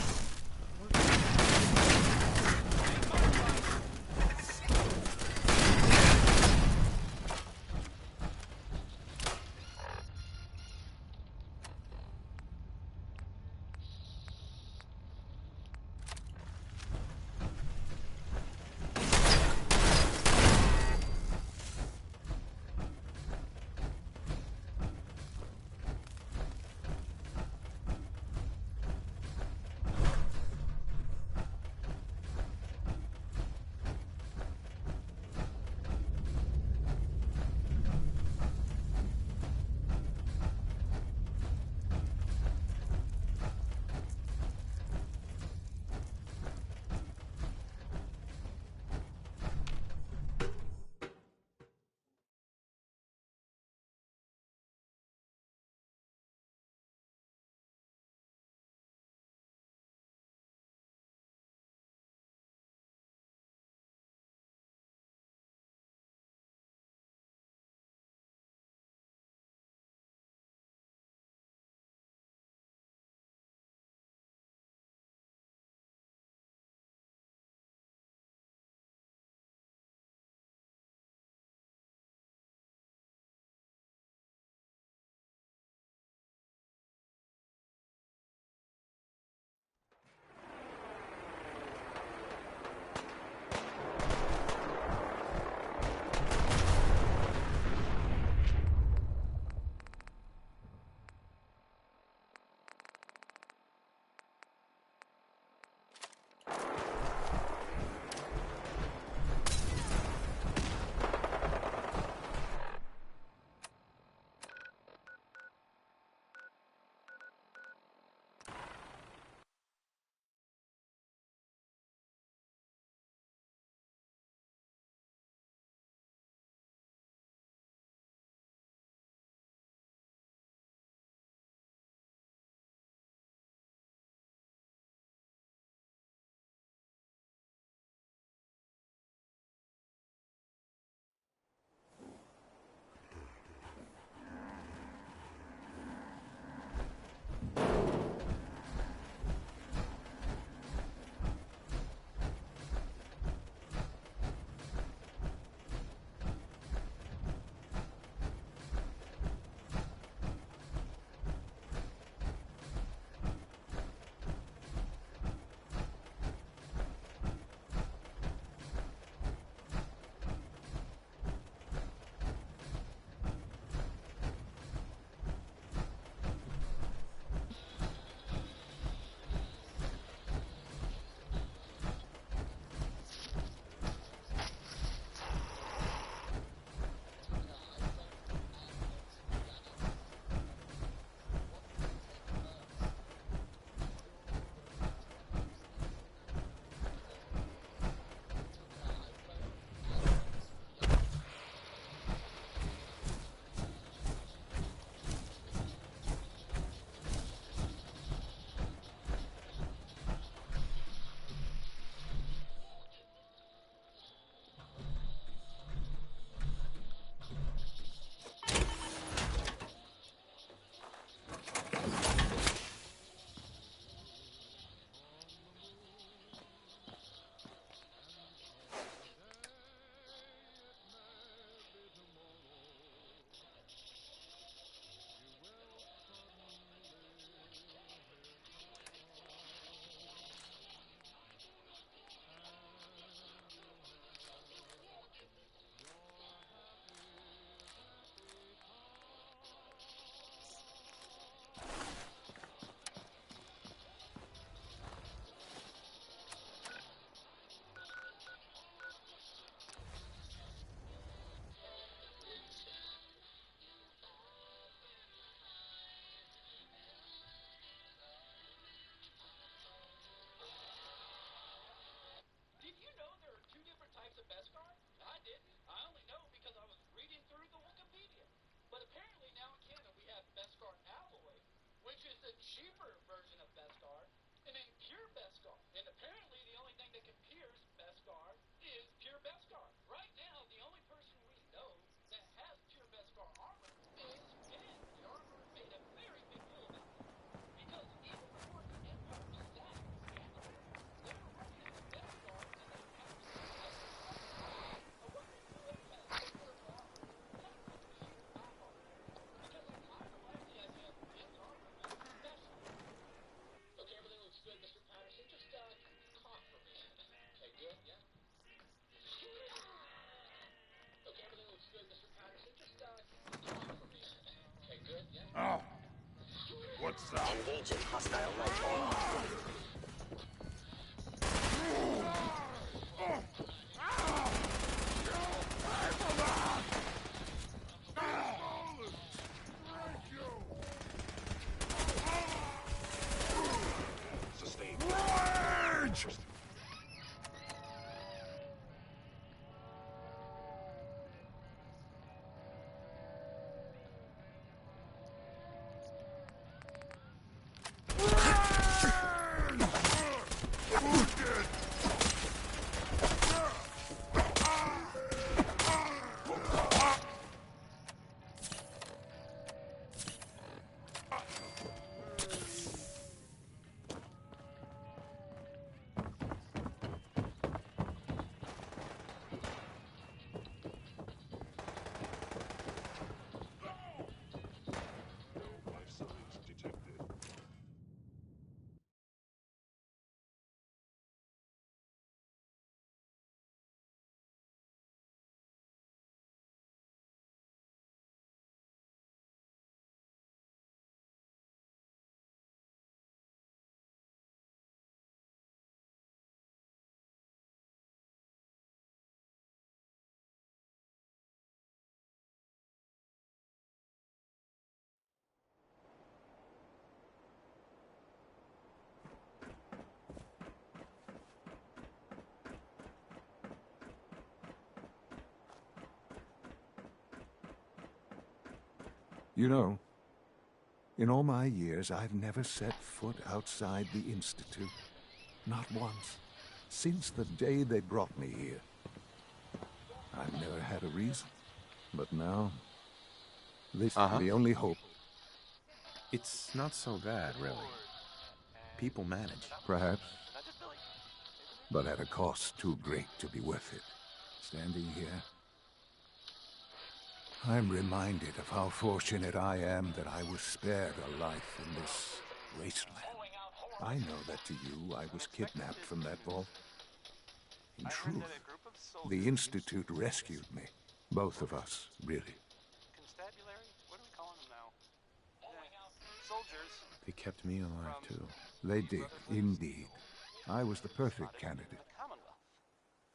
cheaper version of Beskar, and then pure Beskar. And apparently the only thing that can pierce Beskar is pure Beskar. Right now, the only person we know that has pure Beskar armor is Finn. The armor made a very big deal about it. Because even before the Empire sacked Mandalore, they were working on the Beskar, and they had to a weapon that has pure armor, not from the sheer top armor. Because I kind of like the idea of Finn's armor being special. Okay, everything looks good, Mr. Patterson. Just, cough for me. Okay, good, yeah? Okay, everything looks good, Mr. Patterson. Just, cough for me. Okay, good, yeah? Oh. What's that? Engaging hostile life form. Sustained. Rage! Life signs detected. You know, in all my years, I've never set foot outside the Institute. Not once. Since the day they brought me here. I've never had a reason. But now, this is the only hope. It's not so bad, really. People manage. Perhaps. But at a cost too great to be worth it. Standing here, I'm reminded of how fortunate I am that I was spared a life in this wasteland. I know that to you, I was kidnapped from that vault. In truth, the Institute rescued me. Both of us, really. Constabulary? What are we calling them now? Soldiers. They kept me alive, too. They did, indeed. I was the perfect candidate.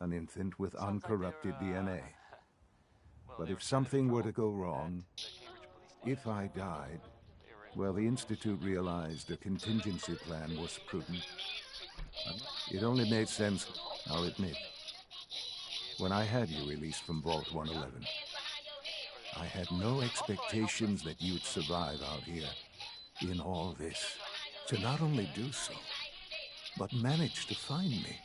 An infant with uncorrupted DNA. But if something were to go wrong, if I died, well, the Institute realized a contingency plan was prudent. It only made sense, I'll admit. When I had you released from Vault 111, I had no expectations that you'd survive out here in all this. To not only do so, but manage to find me.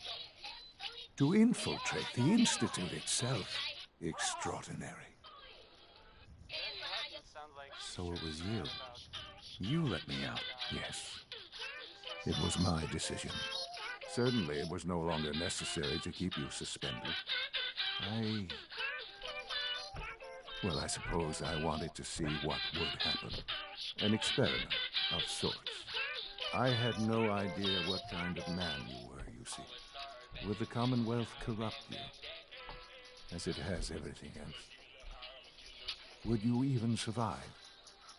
To infiltrate the Institute itself. Extraordinary. So it was you. You let me out. Yes. It was my decision. Certainly it was no longer necessary to keep you suspended. Well, I suppose I wanted to see what would happen. An experiment of sorts. I had no idea what kind of man you were, you see. Would the Commonwealth corrupt you? As it has everything else. Would you even survive?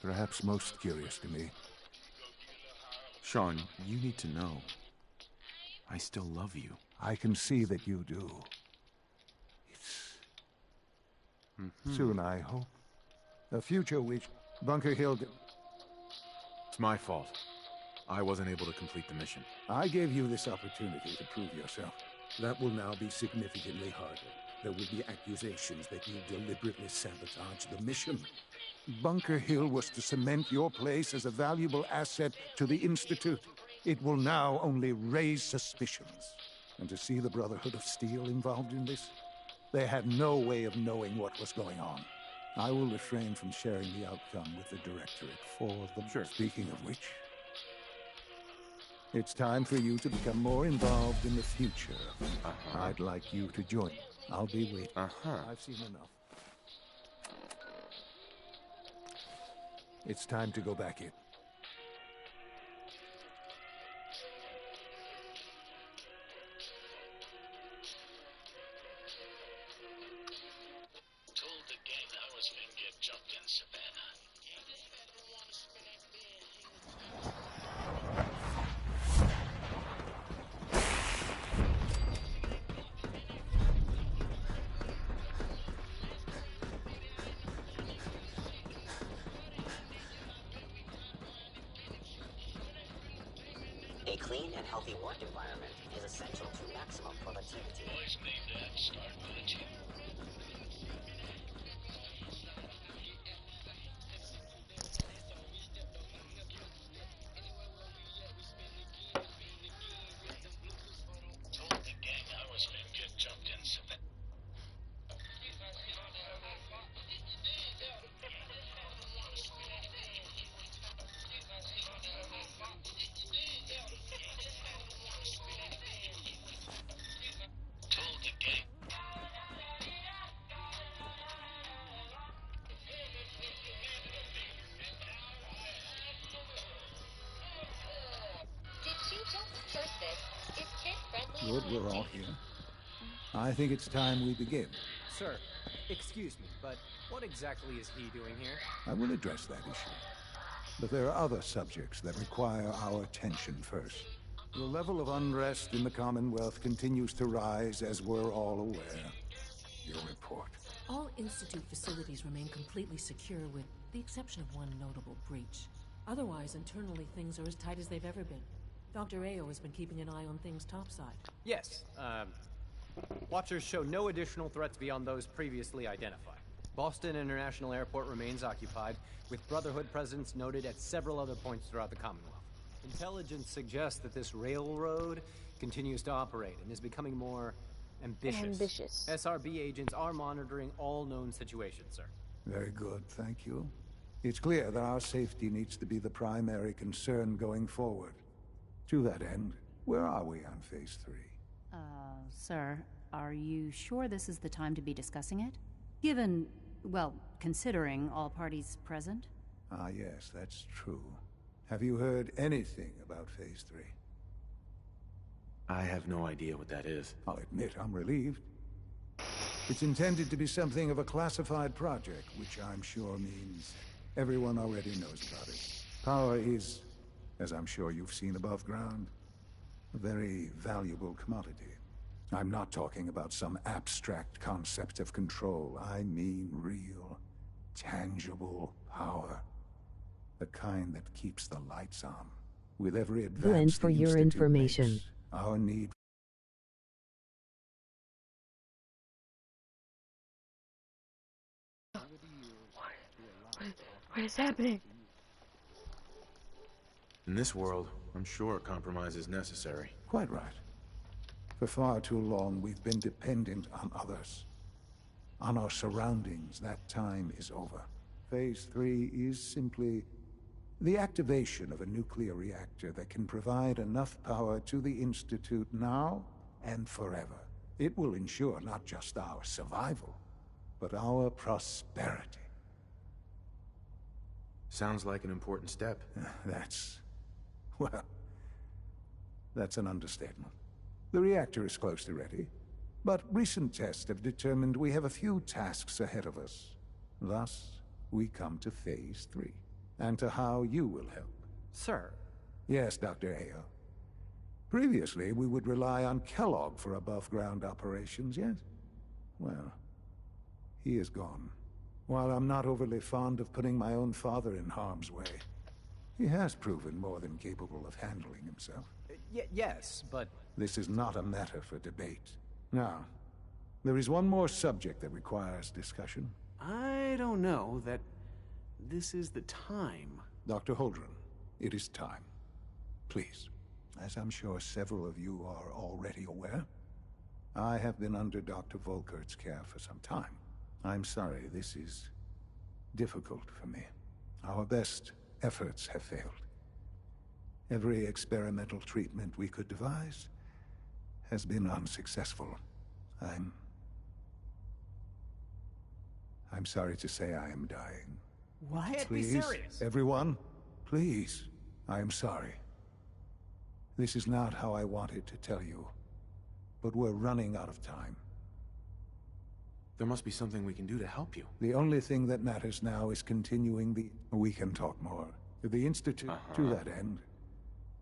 Perhaps most curious to me. Sean, you need to know. I still love you. I can see that you do. It's... soon, I hope. A future which Bunker Hill... It's my fault. I wasn't able to complete the mission. I gave you this opportunity to prove yourself. That will now be significantly harder. There will be accusations that you deliberately sabotaged the mission. Bunker Hill was to cement your place as a valuable asset to the Institute. It will now only raise suspicions. And to see the Brotherhood of Steel involved in this, they had no way of knowing what was going on. I will refrain from sharing the outcome with the Directorate for them. Sure. Speaking of which, it's time for you to become more involved in the future. I'd like you to join. I'll be waiting. I've seen enough. It's time to go back in. Told the gang I was gonna get jumped in Savannah. A clean and healthy work environment is essential to maximum productivity. Boys named that start with a T. Told the gang I was gonna get jumped in Savannah. Told the gang. Did she just curse this? Is kid friendly? Good, we're all here. I think it's time we begin. Sir, excuse me, but what exactly is he doing here? I will address that issue. But there are other subjects that require our attention first. The level of unrest in the Commonwealth continues to rise, as we're all aware. Your report. All Institute facilities remain completely secure with the exception of one notable breach. Otherwise, internally, things are as tight as they've ever been. Dr. Ayo has been keeping an eye on things topside. Yes, Watchers show no additional threats beyond those previously identified. Boston International Airport remains occupied, with Brotherhood presence noted at several other points throughout the Commonwealth. Intelligence suggests that this railroad continues to operate and is becoming more ambitious. SRB agents are monitoring all known situations, sir. Very good, thank you. It's clear that our safety needs to be the primary concern going forward. To that end, where are we on Phase 3? Sir, are you sure this is the time to be discussing it? Given, well, considering all parties present? Ah, yes, that's true. Have you heard anything about Phase 3? I have no idea what that is. I'll admit I'm relieved. It's intended to be something of a classified project, which I'm sure means everyone already knows about it. Power is, as I'm sure you've seen above ground, a very valuable commodity. I'm not talking about some abstract concept of control. I mean real, tangible power. The kind that keeps the lights on. With every advance for the your Institute information. makes, our need What is happening? In this world, I'm sure a compromise is necessary. Quite right. For far too long, we've been dependent on others. On our surroundings. That time is over. Phase 3 is simply the activation of a nuclear reactor that can provide enough power to the Institute now and forever. It will ensure not just our survival, but our prosperity. Sounds like an important step. Well, that's an understatement. The reactor is close to ready, but recent tests have determined we have a few tasks ahead of us. Thus, we come to Phase 3, and to how you will help. Sir. Yes, Dr. Ayo. Previously, we would rely on Kellogg for above-ground operations, yes? Well, he is gone. While I'm not overly fond of putting my own father in harm's way, he has proven more than capable of handling himself. Yes, but... This is not a matter for debate. Now, There is one more subject that requires discussion. I don't know that this is the time. Dr. Holdren, it is time. Please. As I'm sure several of you are already aware, I have been under Dr. Volkert's care for some time. I'm sorry, this is difficult for me. Our best efforts have failed. Every experimental treatment we could devise has been unsuccessful. I'm sorry to say I am dying. What? Can't Please, be serious. everyone, please. I am sorry. This is not how I wanted to tell you, but we're running out of time. There must be something we can do to help you. The only thing that matters now is continuing the... We can talk more. The Institute, to that end.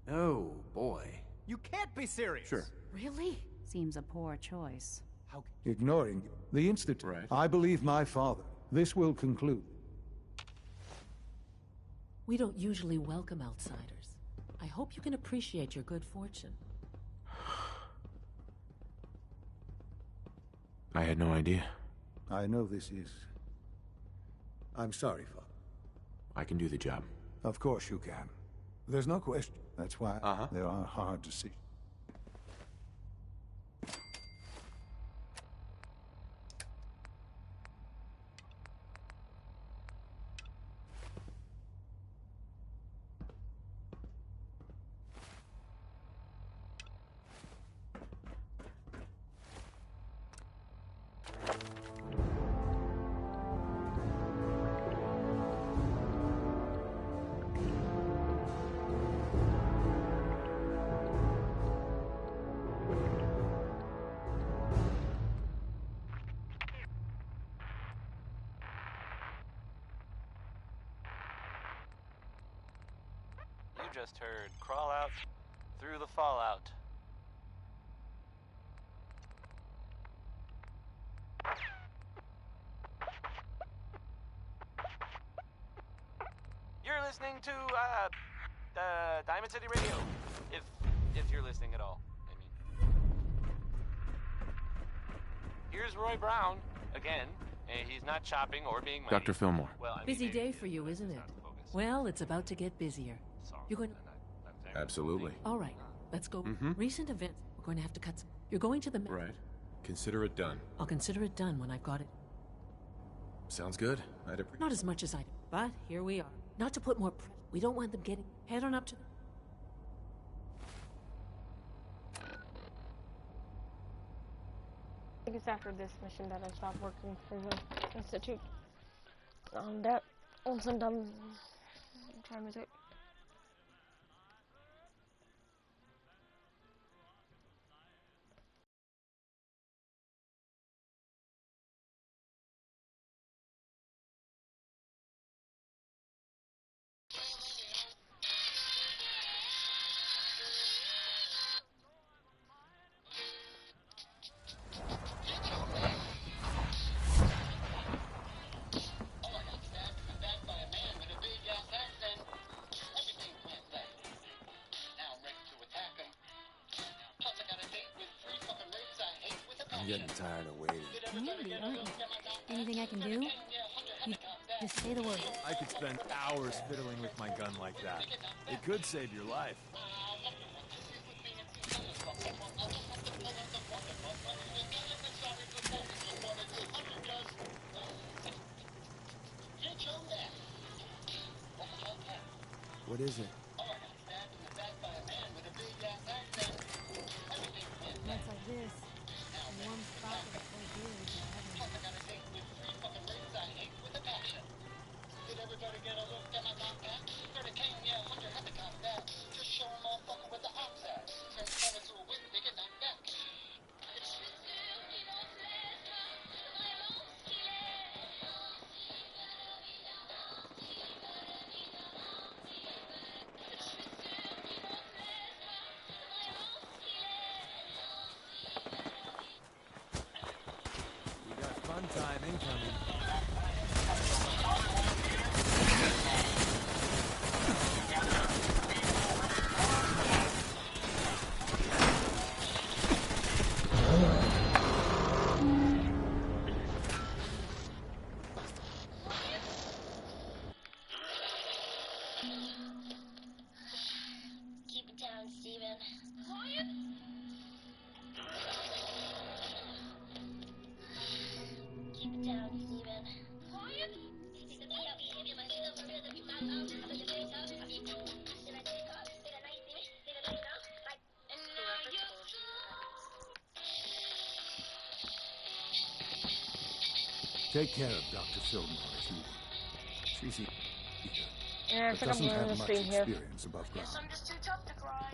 Oh, boy. You can't be serious. Sure. Really? Seems a poor choice. Ignoring the Institute. Right. I believe my father. This will conclude. We don't usually welcome outsiders. I hope you can appreciate your good fortune. I had no idea. I know this is... I'm sorry, Father. I can do the job. Of course you can. There's no question. That's why they are hard to see. You just heard Crawl Out Through the Fallout. You're listening to Diamond City Radio, if you're listening at all. I mean, here's Roy Brown again. He's not chopping or being money. Dr. Fillmore. Well, I mean, Busy day for you, isn't it? Well, it's about to get busier. You're going to... Absolutely. All right, let's go. Mhm. Recent events. We're going to have to cut some... You're going to the... Right. Consider it done. I'll consider it done when I've got it. Sounds good. I'd appreciate. Not as much as I... But here we are. Not to put more... We don't want them getting... Head on up to... I think it's after this mission that I stopped working for the Institute. That once I'm done trying to take. I'm getting tired of waiting. Andy, aren't you? Anything I can do? You just say the word. I could spend hours fiddling with my gun like that. It could save your life. What is it? Nights like this, a warm spot with a cold beer is heaven. We got fun time incoming. Take care of Dr. Fillmore if you will. She's eager, Yeah, I but think I'm doesn't learning have the much stream here. experience above ground. I'm just too tough to cry.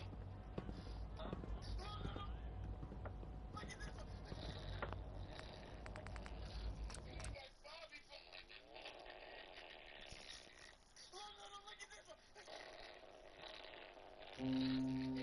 Mm.